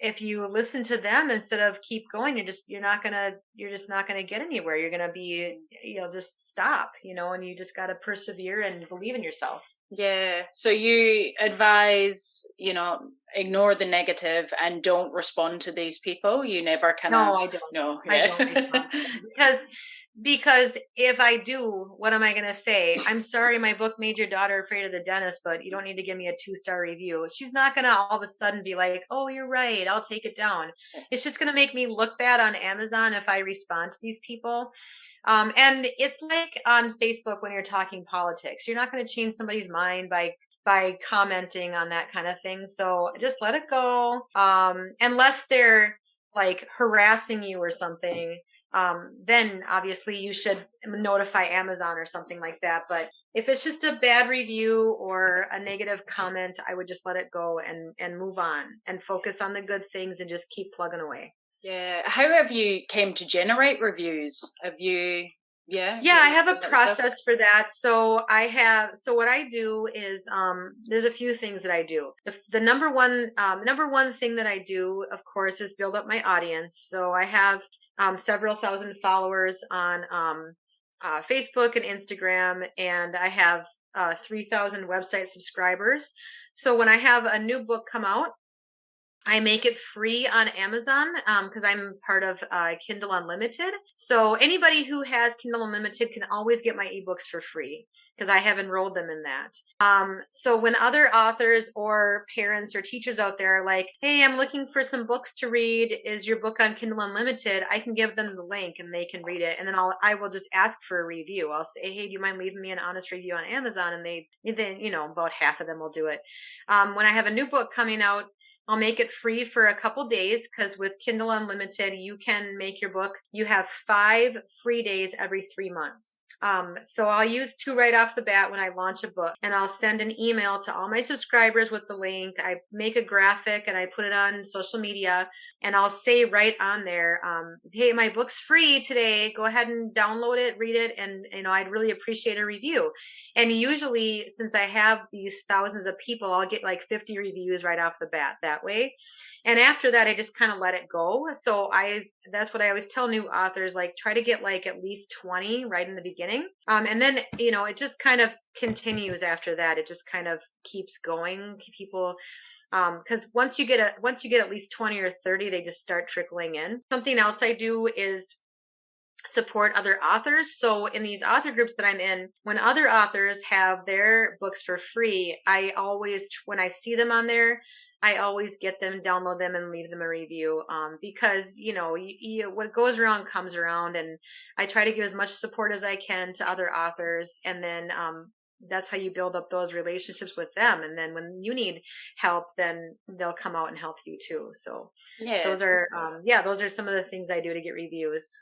if you listen to them instead of keep going, you're just not gonna get anywhere. You're gonna be, just stop, and you just gotta persevere and believe in yourself. Yeah. So you advise, ignore the negative and don't respond to these people. You never kind of. No, I don't. No. I Yeah. don't respond because if I do, what am I going to say? I'm sorry, my book made your daughter afraid of the dentist, but you don't need to give me a 2-star review. She's not going to all of a sudden be like, oh, you're right, I'll take it down. It's just going to make me look bad on Amazon if I respond to these people. And it's like on Facebook when you're talking politics. You're not going to change somebody's mind by commenting on that kind of thing. So just let it go. Unless they're like harassing you or something, then obviously you should notify Amazon or something like that. But if it's just a bad review or a negative comment, I would just let it go and move on and focus on the good things and just keep plugging away. Yeah. How have you came to generate reviews? Have you? Yeah. Yeah, I have a process for that. So what I do is, there's a few things that I do. The number one thing that I do, of course, is build up my audience. So I have several thousand followers on Facebook and Instagram, and I have 3,000 website subscribers. So when I have a new book come out, I make it free on Amazon because I'm part of Kindle Unlimited. So anybody who has Kindle Unlimited can always get my ebooks for free because I have enrolled them in that. So when other authors or parents or teachers out there are like, hey, I'm looking for some books to read, is your book on Kindle Unlimited? I can give them the link and they can read it. And then I will just ask for a review. I'll say, hey, do you mind leaving me an honest review on Amazon? And then about half of them will do it. When I have a new book coming out, I'll make it free for a couple days because with Kindle Unlimited, you can make your book. You have 5 free days every 3 months. So I'll use 2 right off the bat when I launch a book, and I'll send an email to all my subscribers with the link. I make a graphic and I put it on social media, and I'll say right on there, hey, my book's free today. Go ahead and download it, read it, and I'd really appreciate a review. And usually, since I have these thousands of people, I'll get like 50 reviews right off the bat that way. And after that, I just kind of let it go. So that's what I always tell new authors, like try to get like at least 20 right in the beginning. And then, it just kind of continues after that. It just kind of keeps going. People, because once you get at least 20 or 30, they just start trickling in. Something else I do is support other authors. So in these author groups that I'm in, when other authors have their books for free, when I see them on there, I always get them, download them, and leave them a review. Because what goes around comes around, and I try to give as much support as I can to other authors, and then that's how you build up those relationships with them. And then when you need help, then they'll come out and help you too. So those are some of the things I do to get reviews.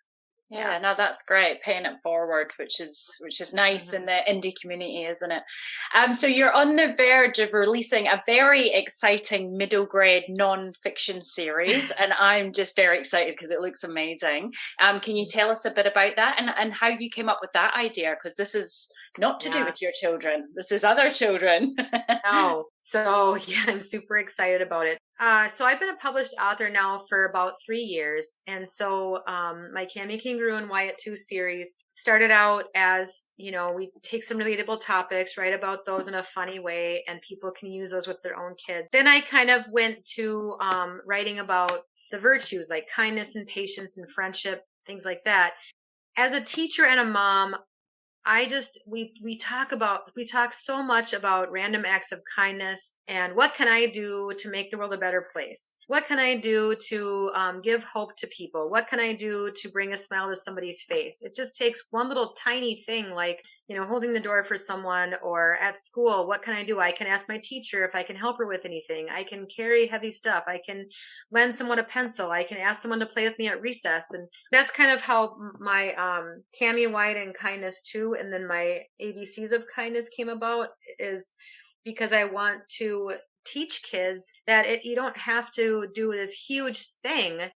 Yeah, no, that's great. Paying it forward, which is nice in Mhm. the indie community, isn't it? So you're on the verge of releasing a very exciting middle grade non-fiction series, and I'm just very excited because it looks amazing. Can you tell us a bit about that and how you came up with that idea? Because this is not to do Yeah. with your children. This is other children. No. So yeah, I'm super excited about it. So I've been a published author now for about 3 years. And so my Cammy Kangaroo and Wyatt 2 series started out as, we take some relatable topics, write about those in a funny way, and people can use those with their own kids. Then I kind of went to writing about the virtues like kindness and patience and friendship, things like that. As a teacher and a mom, we talk so much about random acts of kindness and what can I do to make the world a better place? What can I do to give hope to people? What can I do to bring a smile to somebody's face? It just takes one little tiny thing like, holding the door for someone, or at school, what can I do? I can ask my teacher if I can help her with anything. I can carry heavy stuff. I can lend someone a pencil. I can ask someone to play with me at recess. And that's kind of how my Cammy White and Kindness too, and then my ABCs of Kindness came about, is because I want to teach kids that you don't have to do this huge thing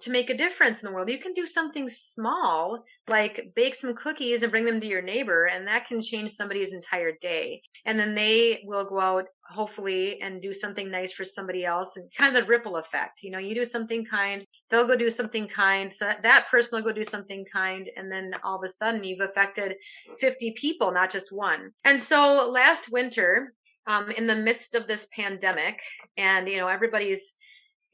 to make a difference in the world. You can do something small, like bake some cookies and bring them to your neighbor, and that can change somebody's entire day. And then they will go out, hopefully, and do something nice for somebody else, and kind of the ripple effect. You do something kind, they'll go do something kind, so that person will go do something kind, and then all of a sudden you've affected 50 people, not just one. And so last winter, in the midst of this pandemic, and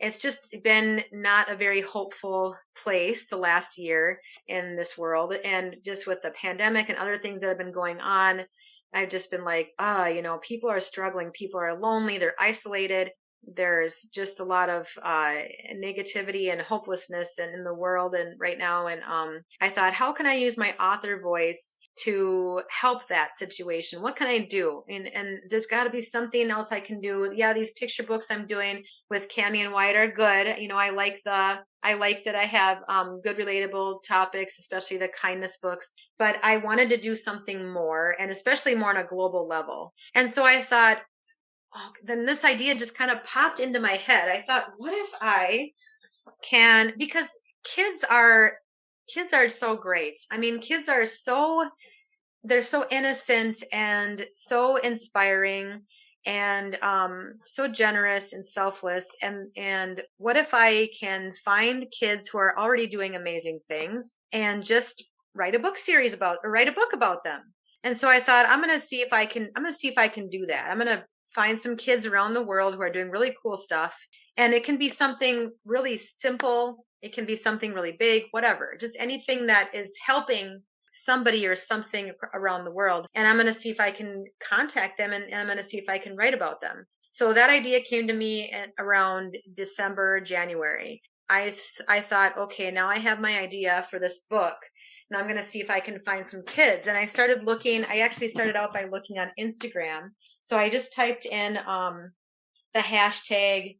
it's just been not a very hopeful place the last year in this world. And just with the pandemic and other things that have been going on, I've just been like, people are struggling. People are lonely. They're isolated. There's just a lot of negativity and hopelessness in the world and right now. And I thought, how can I use my author voice to help that situation? What can I do? And there's got to be something else I can do. Yeah, these picture books I'm doing with Cammy and White are good. I like that I have good relatable topics, especially the kindness books. But I wanted to do something more, and especially more on a global level. And so I thought, then this idea just kind of popped into my head. I thought, what if I can, because kids are so great. I mean, they're so innocent and so inspiring and so generous and selfless. And what if I can find kids who are already doing amazing things and just write a book series about, or write a book about them? And so I thought, I'm going to see if I can do that. I'm going to find some kids around the world who are doing really cool stuff. And it can be something really simple. It can be something really big, whatever, just anything that is helping somebody or something around the world. And I'm going to see if I can contact them, and I'm going to see if I can write about them. So that idea came to me around December, January. I thought, okay, now I have my idea for this book. And I'm going to see if I can find some kids. And I actually started out by looking on Instagram. So I just typed in the hashtag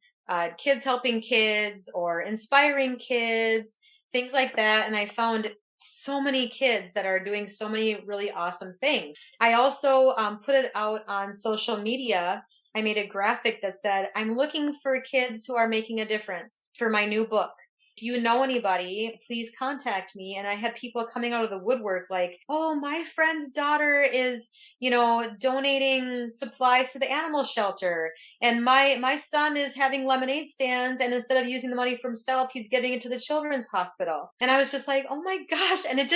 kids helping kids or inspiring kids, things like that. And I found so many kids that are doing so many really awesome things. I also put it out on social media. I made a graphic that said, I'm looking for kids who are making a difference for my new book. If you know anybody, please contact me. And I had people coming out of the woodwork like, oh, my friend's daughter is, donating supplies to the animal shelter. And my son is having lemonade stands, and instead of using the money for himself, he's giving it to the children's hospital. And I was just like, oh my gosh. And it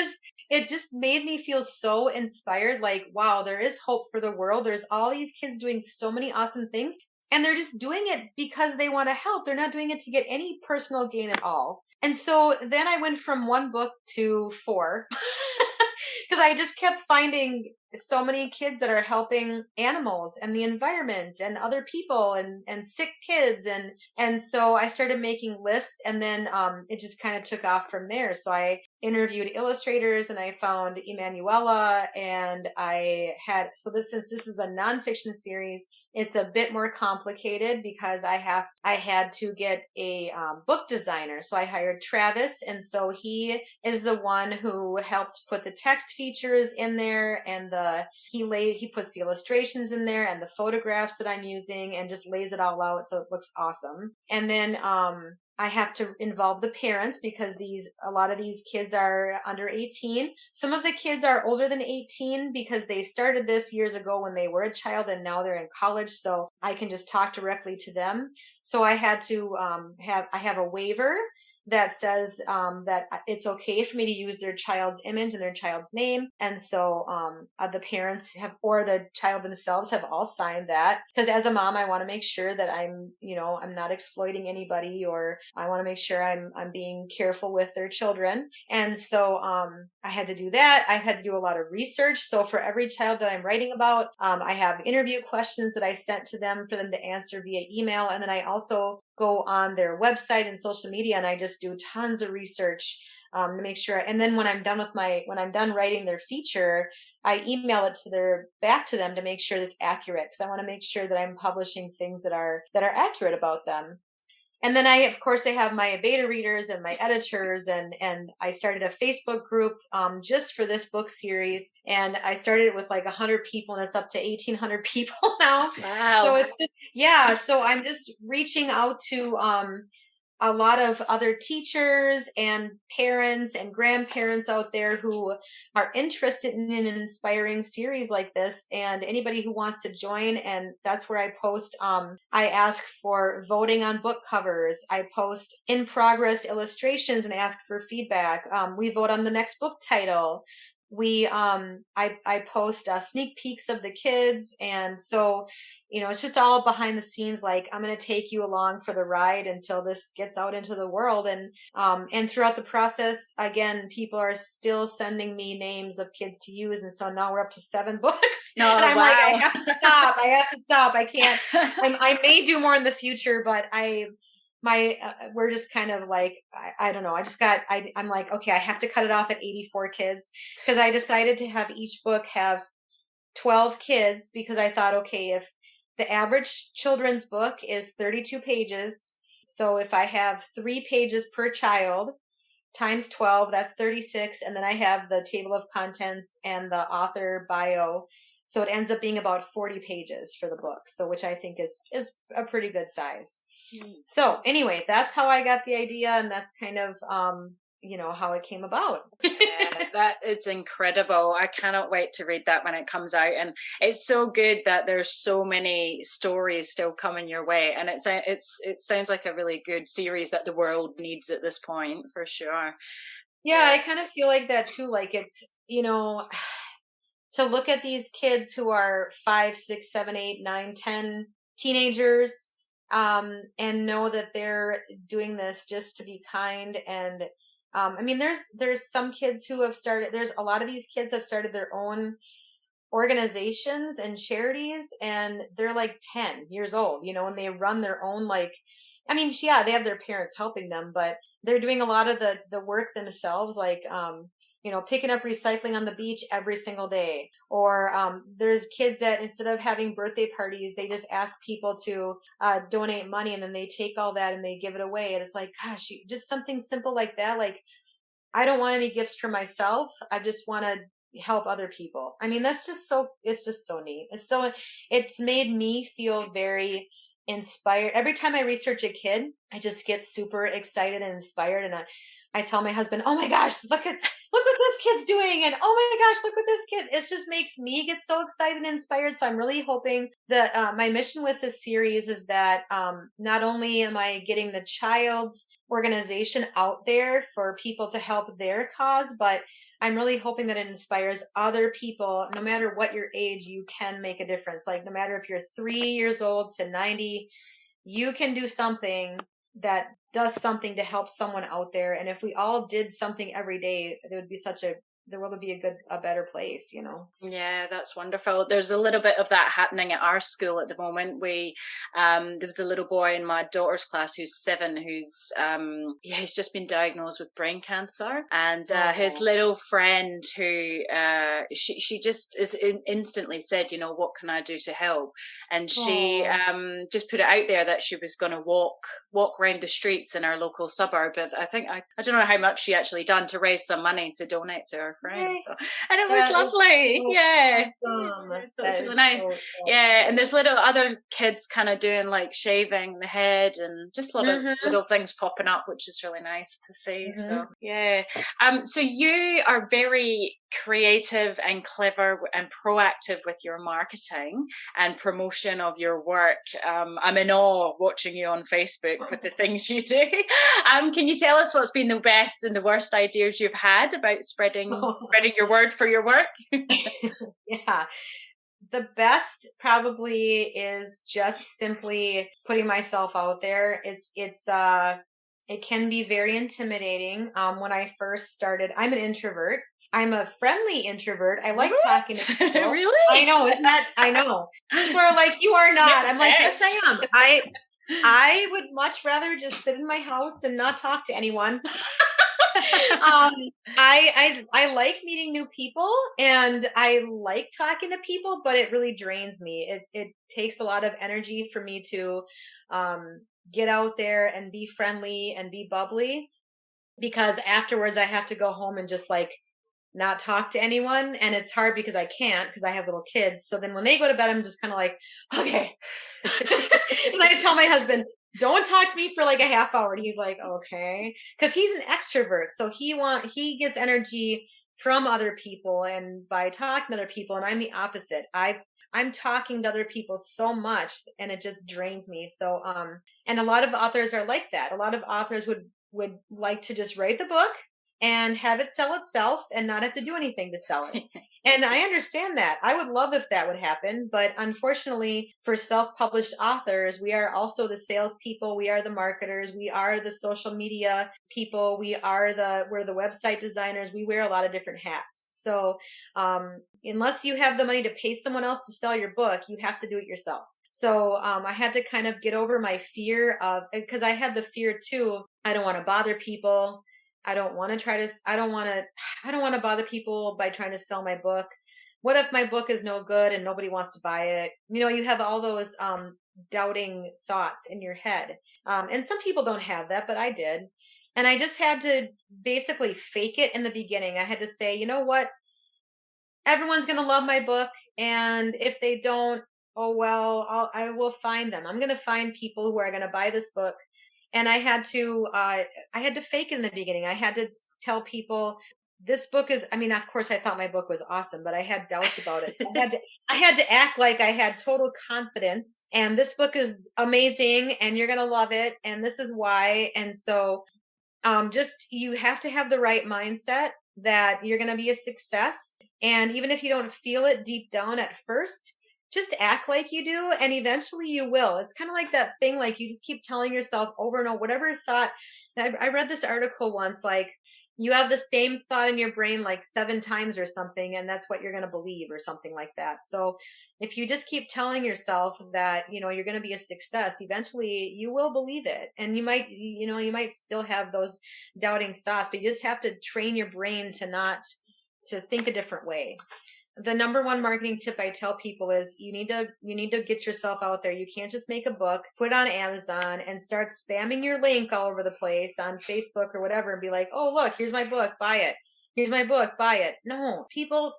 just made me feel so inspired. Like, wow, there is hope for the world. There's all these kids doing so many awesome things. And they're just doing it because they want to help. They're not doing it to get any personal gain at all. And so then I went from one book to 4 because I just kept finding so many kids that are helping animals and the environment and other people and sick kids. And so I started making lists, and then it just kind of took off from there. So I interviewed illustrators, and I found Emanuela, and so since this is a nonfiction series, it's a bit more complicated because I had to get a book designer. So I hired Travis, and so he is the one who helped put the text features in there, and he puts the illustrations in there and the photographs that I'm using, and just lays it all out so it looks awesome. And then I have to involve the parents because a lot of these kids are under 18. Some of the kids are older than 18 because they started this years ago when they were a child, and now they're in college. So I can just talk directly to them. So I had to have a waiver that says that it's okay for me to use their child's image and their child's name. And so the parents or the child themselves have all signed that, because as a mom, I want to make sure that I'm not exploiting anybody, or I want to make sure I'm being careful with their children. And so I had to do that. I had to do a lot of research. So for every child that I'm writing about, I have interview questions that I sent to them for them to answer via email. And then I also go on their website and social media, and I just do tons of research to make sure. And then when I'm done writing their feature, I email it back to them to make sure that's accurate, because I want to make sure that I'm publishing things that are accurate about them. And then of course, I have my beta readers and my editors, and I started a Facebook group just for this book series. And I started it with like 100 people, and it's up to 1,800 people now. Wow. So it's just, so I'm just reaching out to a lot of other teachers and parents and grandparents out there who are interested in an inspiring series like this, and anybody who wants to join. And that's where I post. I ask for voting on book covers. I post in progress illustrations and ask for feedback. We vote on the next book title. I post sneak peeks of the kids. And so, it's just all behind the scenes. Like, I'm going to take you along for the ride until this gets out into the world. And throughout the process, again, people are still sending me names of kids to use. And so now we're up to 7 books. Oh, and I'm wow. like, I have to stop. I can't, I may do more in the future, but we're just kind of like, I don't know. I'm like, okay, I have to cut it off at 84 kids, because I decided to have each book have 12 kids, because I thought, okay, if the average children's book is 32 pages, so if I have 3 pages per child times 12, that's 36. And then I have the table of contents and the author bio. So it ends up being about 40 pages for the book. So, which I think is a pretty good size. So anyway, that's how I got the idea, and that's kind of how it came about. Yeah, that it's incredible. I cannot wait to read that when it comes out, and it's so good that there's so many stories still coming your way, and it sounds like a really good series that the world needs at this point, for sure. Yeah, I kind of feel like that too. Like, it's to look at these kids who are 5, 6, 7, 8, 9, 10 teenagers, and know that they're doing this just to be kind. And I mean, there's some kids who have started. There's a lot of these kids have started their own organizations and charities, and they're like 10 years old, and they run their own, like, I mean, yeah, they have their parents helping them, but they're doing a lot of the work themselves, like picking up recycling on the beach every single day. Or there's kids that, instead of having birthday parties, they just ask people to donate money, and then they take all that and they give it away. And it's like, gosh, just something simple like that. Like, I don't want any gifts for myself. I just want to help other people. I mean, it's just so neat. It's made me feel very inspired. Every time I research a kid, I just get super excited and inspired. And I tell my husband, oh my gosh, look what this kid's doing. And oh my gosh, look what this kid, it just makes me get so excited and inspired. So I'm really hoping that my mission with this series is that not only am I getting the child's organization out there for people to help their cause, but I'm really hoping that it inspires other people. No matter what your age, you can make a difference. Like, no matter if you're 3 years old to 90, you can do something that does something to help someone out there. And if we all did something every day, it would be such a would be a better place, Yeah, that's wonderful. There's a little bit of that happening at our school at the moment. There was a little boy in my daughter's class who's 7, he's just been diagnosed with brain cancer, and his Oh, little friend she just instantly said, what can I do to help? And she oh, just put it out there that she was going to walk around the streets in our local suburb. But I don't know how much she actually done to raise some money to donate to her friends. yay. So, and it was That is lovely. so Yeah. awesome. So it's That really is nice. so Yeah. And cool. there's little other kids kind of doing like shaving the head and just a lot of Mm-hmm. little things popping up, which is really nice to see. Mm-hmm. So, yeah. So you are very creative and clever and proactive with your marketing and promotion of your work. I'm in awe watching you on Facebook with the things you do. Can you tell us what's been the best and the worst ideas you've had about spreading your word for your work? Yeah. The best probably is just simply putting myself out there. It can be very intimidating. When I first started, I'm an introvert. I'm a friendly introvert. I like talking to What? people. I Really? know, isn't that? I know. People are like, you are not. I'm like, yes, Yes. I am. I would much rather just sit in my house and not talk to anyone. um, I like meeting new people and I like talking to people, but it really drains me. It takes a lot of energy for me to get out there and be friendly and be bubbly, because afterwards I have to go home and just like not talk to anyone, and it's hard because I can't, because I have little kids. So then when they go to bed, I'm just kind of like, okay. And I tell my husband, don't talk to me for like a half hour. And he's like, okay, because he's an extrovert, so he gets energy from other people and by talking to other people, and I'm the opposite. I'm talking to other people so much and it just drains me. So and a lot of authors are like that. A lot of authors would like to just write the book and have it sell itself and not have to do anything to sell it. And I understand that. I would love if that would happen. But unfortunately, for self-published authors, we are also the salespeople. We are the marketers. We are the social media people. We're the website designers. We wear a lot of different hats. So unless you have the money to pay someone else to sell your book, you have to do it yourself. So I had to kind of get over my fear because I had the fear too. I don't want to bother people. I don't want to bother people by trying to sell my book. What if my book is no good and nobody wants to buy it? You have all those doubting thoughts in your head. And some people don't have that, but I did. And I just had to basically fake it in the beginning. I had to say, you know what? Everyone's going to love my book. And if they don't, oh, well, I will find them. I'm going to find people who are going to buy this book. And I had to fake it in the beginning. I had to tell people this book is, I mean, of course I thought my book was awesome, but I had doubts about it. So I had to act like I had total confidence, and this book is amazing and you're going to love it. And this is why. And so, you have to have the right mindset that you're going to be a success. And even if you don't feel it deep down at first, just act like you do, and eventually you will. It's kind of like that thing, like you just keep telling yourself over and over, whatever thought. I read this article once, like you have the same thought in your brain like 7 times or something, and that's what you're going to believe or something like that. So if you just keep telling yourself that, you're going to be a success, eventually you will believe it. And you might still have those doubting thoughts, but you just have to train your brain to think a different way. The number one marketing tip I tell people is you need to get yourself out there. You can't just make a book, put it on Amazon and start spamming your link all over the place on Facebook or whatever and be like, oh, look, here's my book, buy it. Here's my book, buy it. No, people,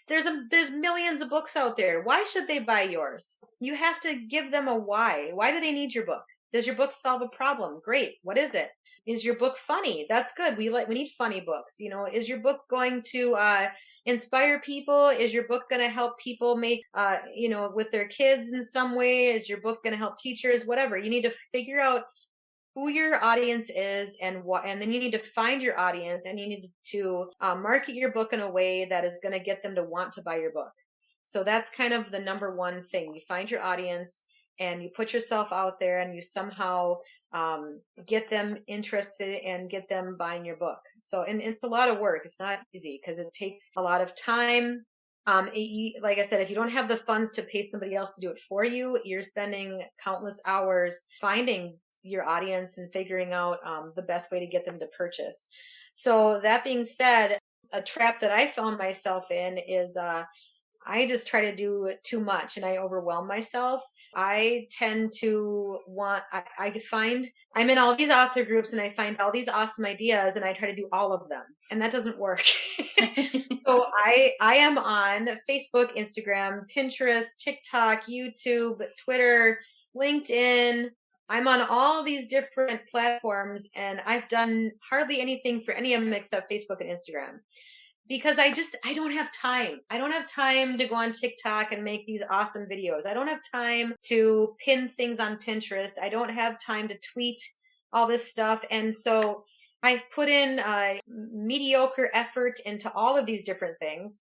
there's millions of books out there. Why should they buy yours? You have to give them a why. Why do they need your book? Does your book solve a problem? Great. What is it? Is your book funny? That's good. We need funny books. Is your book going to inspire people? Is your book going to help people make with their kids in some way? Is your book going to help teachers? Whatever. You need to figure out who your audience is and then you need to find your audience, and you need to market your book in a way that is going to get them to want to buy your book. So that's kind of the number one thing. You find your audience, and you put yourself out there and you somehow get them interested and get them buying your book. So, and it's a lot of work. It's not easy because it takes a lot of time. Like I said, if you don't have the funds to pay somebody else to do it for you, you're spending countless hours finding your audience and figuring out the best way to get them to purchase. So that being said, a trap that I found myself in is I just try to do too much and I overwhelm myself. I tend to I find I'm in all these author groups and I find all these awesome ideas and I try to do all of them. And that doesn't work. So I am on Facebook, Instagram, Pinterest, TikTok, YouTube, Twitter, LinkedIn. I'm on all these different platforms and I've done hardly anything for any of them except Facebook and Instagram. Because I don't have time. I don't have time to go on TikTok and make these awesome videos. I don't have time to pin things on Pinterest. I don't have time to tweet all this stuff. And so I've put in mediocre effort into all of these different things.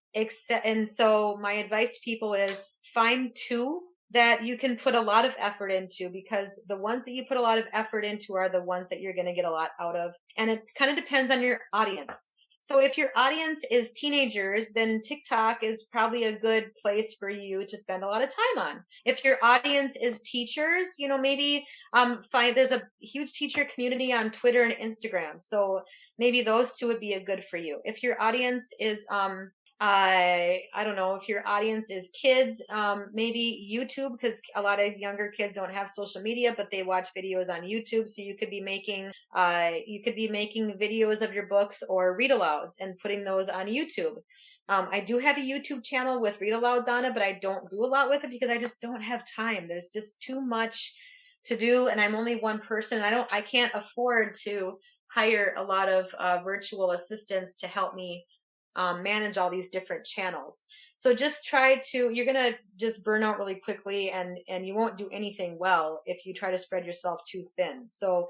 And so my advice to people is find two that you can put a lot of effort into, because the ones that you put a lot of effort into are the ones that you're going to get a lot out of. And it kind of depends on your audience. So if your audience is teenagers, then TikTok is probably a good place for you to spend a lot of time on. If your audience is teachers, maybe there's a huge teacher community on Twitter and Instagram. So maybe those two would be a good for you. If your audience is I don't know, if your audience is kids, maybe YouTube, because a lot of younger kids don't have social media, but they watch videos on YouTube. So you could be making videos of your books or read alouds and putting those on YouTube. I do have a YouTube channel with read alouds on it, but I don't do a lot with it because I just don't have time. There's just too much to do. And I'm only one person. I can't afford to hire a lot of virtual assistants to help me manage all these different channels. So just you're going to just burn out really quickly and you won't do anything well if you try to spread yourself too thin. So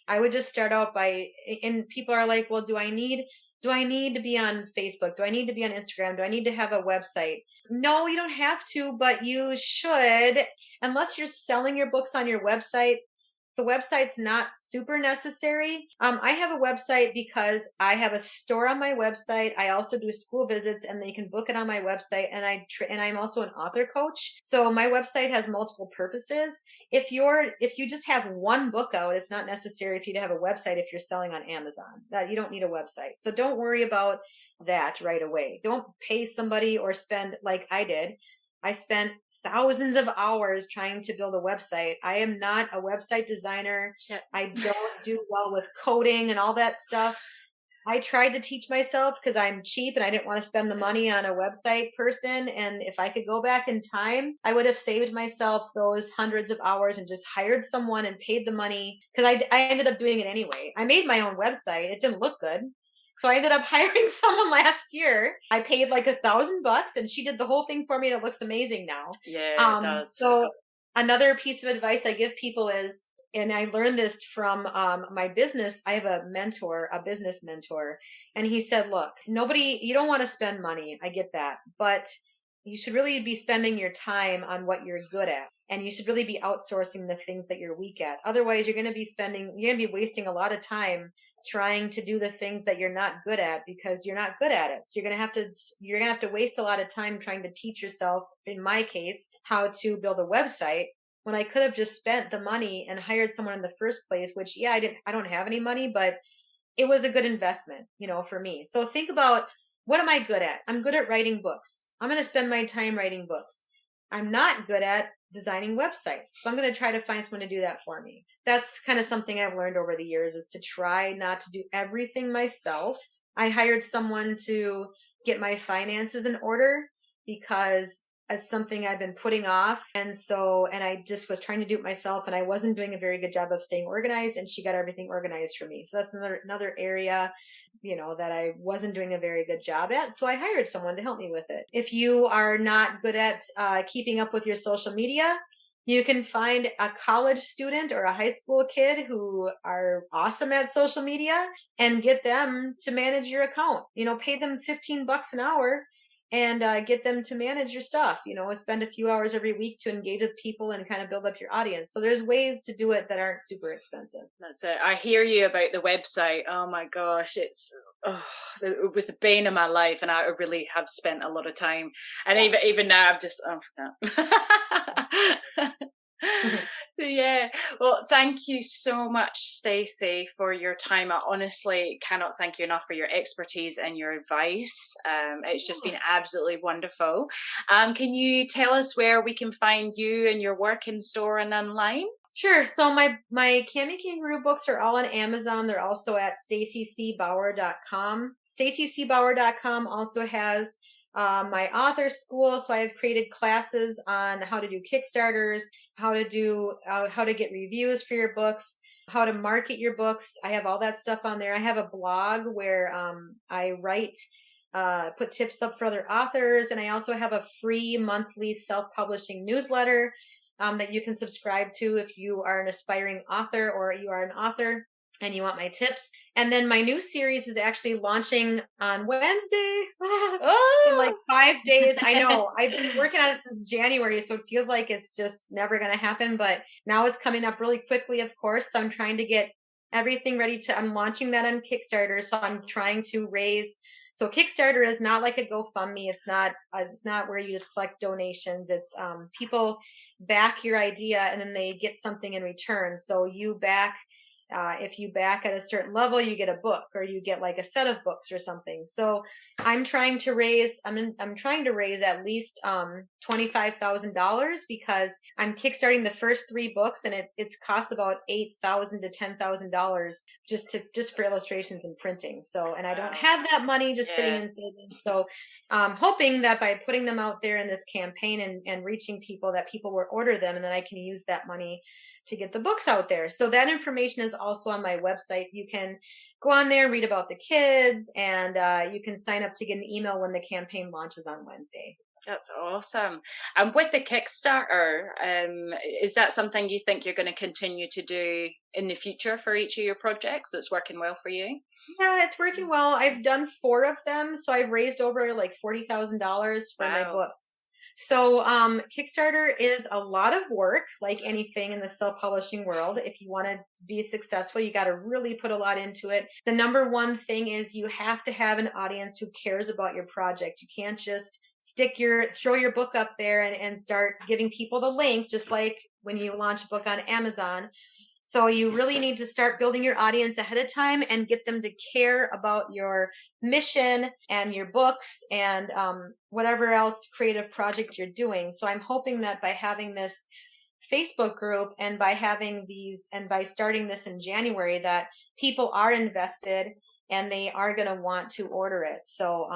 I would just start out and people are like, well, do I need to be on Facebook? Do I need to be on Instagram? Do I need to have a website? No, you don't have to, but you should, unless you're selling your books on your website. The website's not super necessary. I have a website because I have a store on my website. I also do school visits and they can book it on my website. And I'm also an author coach. So my website has multiple purposes. If you just have one book out, it's not necessary for you to have a website if you're selling on Amazon. That you don't need a website. So don't worry about that right away. Don't pay somebody or spend like I did. I spent thousands of hours trying to build a website. I am not a website designer. I don't do well with coding and all that stuff. I tried to teach myself because I'm cheap and I didn't want to spend the money on a website person. And if I could go back in time, I would have saved myself those hundreds of hours and just hired someone and paid the money, because I ended up doing it anyway. I made my own website. It didn't look good. So I ended up hiring someone last year. I paid like $1,000 and she did the whole thing for me and it looks amazing now. Yeah, it does. So another piece of advice I give people is, and I learned this from my business. I have a business mentor, and he said, look, you don't want to spend money. I get that, but you should really be spending your time on what you're good at. And you should really be outsourcing the things that you're weak at. Otherwise, you're going to be wasting a lot of time trying to do the things that you're not good at because you're not good at it. So you're going to have to waste a lot of time trying to teach yourself, in my case, how to build a website, when I could have just spent the money and hired someone in the first place, which, I don't have any money, but it was a good investment, for me. So think about, what am I good at? I'm good at writing books. I'm going to spend my time writing books. I'm not good at designing websites. So I'm going to try to find someone to do that for me. That's kind of something I've learned over the years, is to try not to do everything myself. I hired someone to get my finances in order because it's something I've been putting off. And I just was trying to do it myself and I wasn't doing a very good job of staying organized, and she got everything organized for me. So that's another area, that I wasn't doing a very good job at. So I hired someone to help me with it. If you are not good at keeping up with your social media, you can find a college student or a high school kid who are awesome at social media and get them to manage your account. Pay them $15 an hour and get them to manage your stuff, spend a few hours every week to engage with people and kind of build up your audience. So there's ways to do it that aren't super expensive. That's it. I hear you about the website. Oh my gosh, it was the bane of my life, and I really have spent a lot of time. And even now, I'm just no. Yeah. Well, thank you so much, Stacy, for your time. I honestly cannot thank you enough for your expertise and your advice. It's just been absolutely wonderful. Can you tell us where we can find you and your work in store and online? Sure. So my Cami Kangaroo books are all on Amazon. They're also at stacycbauer.com. stacycbauer.com also has my author school. So I've created classes on how to do Kickstarters, how to get reviews for your books, how to market your books. I have all that stuff on there. I have a blog where I write, put tips up for other authors, and I also have a free monthly self-publishing newsletter that you can subscribe to if you are an aspiring author or you are an author and you want my tips. And then my new series is actually launching on Wednesday in like 5 days. I know I've been working on it since January, so it feels like it's just never going to happen, but now it's coming up really quickly, of course. So I'm trying to get everything ready I'm launching that on Kickstarter. So I'm trying to raise. So Kickstarter is not like a GoFundMe. It's not where you just collect donations. It's people back your idea and then they get something in return. So you back, if you back at a certain level, you get a book or you get like a set of books or something. So I'm trying to raise at least $25,000 because I'm kickstarting the first 3 books and it's costs about $8,000 to $10,000 just for illustrations and printing. So, and I don't have that money just sitting in savings. So hoping that by putting them out there in this campaign and reaching people, that people will order them and then I can use that money to get the books out there. So that information is also on my website. You can go on there and read about the kids, and you can sign up to get an email when the campaign launches on Wednesday. That's awesome. And with the Kickstarter, is that something you think you're going to continue to do in the future for each of your projects? That's working well for you? Yeah, it's working well. I've done 4 of them, so I've raised over like $40,000 for my books. So Kickstarter is a lot of work, like anything in the self-publishing world. If you want to be successful, you got to really put a lot into it. The number one thing is you have to have an audience who cares about your project. You can't just throw your book up there and start giving people the link, just like when you launch a book on Amazon. So you really need to start building your audience ahead of time and get them to care about your mission and your books and whatever else creative project you're doing. So I'm hoping that by having this Facebook group and by starting this in January, that people are invested and they are going to want to order it. So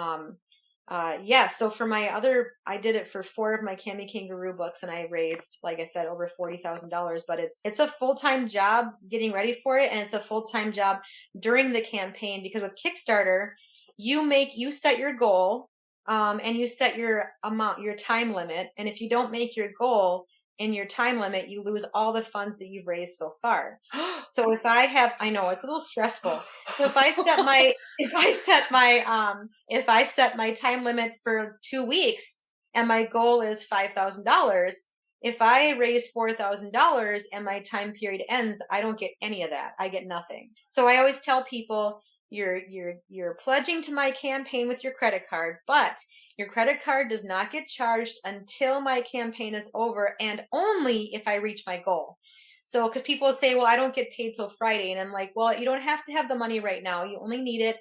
so for I did it for 4 of my Cami Kangaroo books and I raised, like I said, over $40,000, but it's a full-time job getting ready for it. And it's a full-time job during the campaign, because with Kickstarter, you set your goal, and you set your amount, your time limit. And if you don't make your goal in your time limit, you lose all the funds that you've raised so far. So I know it's a little stressful. So if I set my time limit for 2 weeks and my goal is $5,000, if I raise $4,000 and my time period ends, I don't get any of that. I get nothing. So I always tell people, you're pledging to my campaign with your credit card, but your credit card does not get charged until my campaign is over, and only if I reach my goal. So, because people say, well, I don't get paid till Friday. And I'm like, well, you don't have to have the money right now. You only need it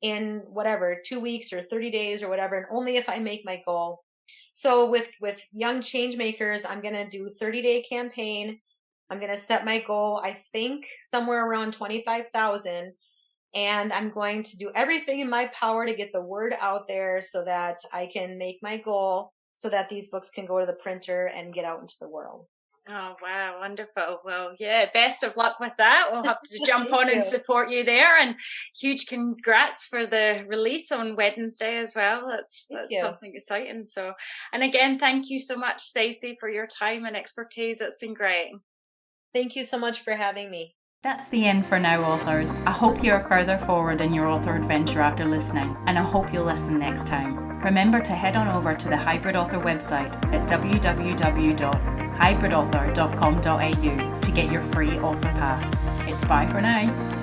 in whatever, 2 weeks or 30 days or whatever, and only if I make my goal. So with young change makers, I'm going to do 30-day campaign. I'm going to set my goal, I think somewhere around 25,000. And I'm going to do everything in my power to get the word out there so that I can make my goal, so that these books can go to the printer and get out into the world. Oh, wow. Wonderful. Well, yeah, best of luck with that. We'll have to jump on and support you there. And huge congrats for the release on Wednesday as well. That's something exciting. So, and again, thank you so much, Stacy, for your time and expertise. It's been great. Thank you so much for having me. That's the end for now, authors. I hope you're further forward in your author adventure after listening, and I hope you'll listen next time. Remember to head on over to the Hybrid Author website at www.hybridauthor.com.au to get your free author pass. It's bye for now.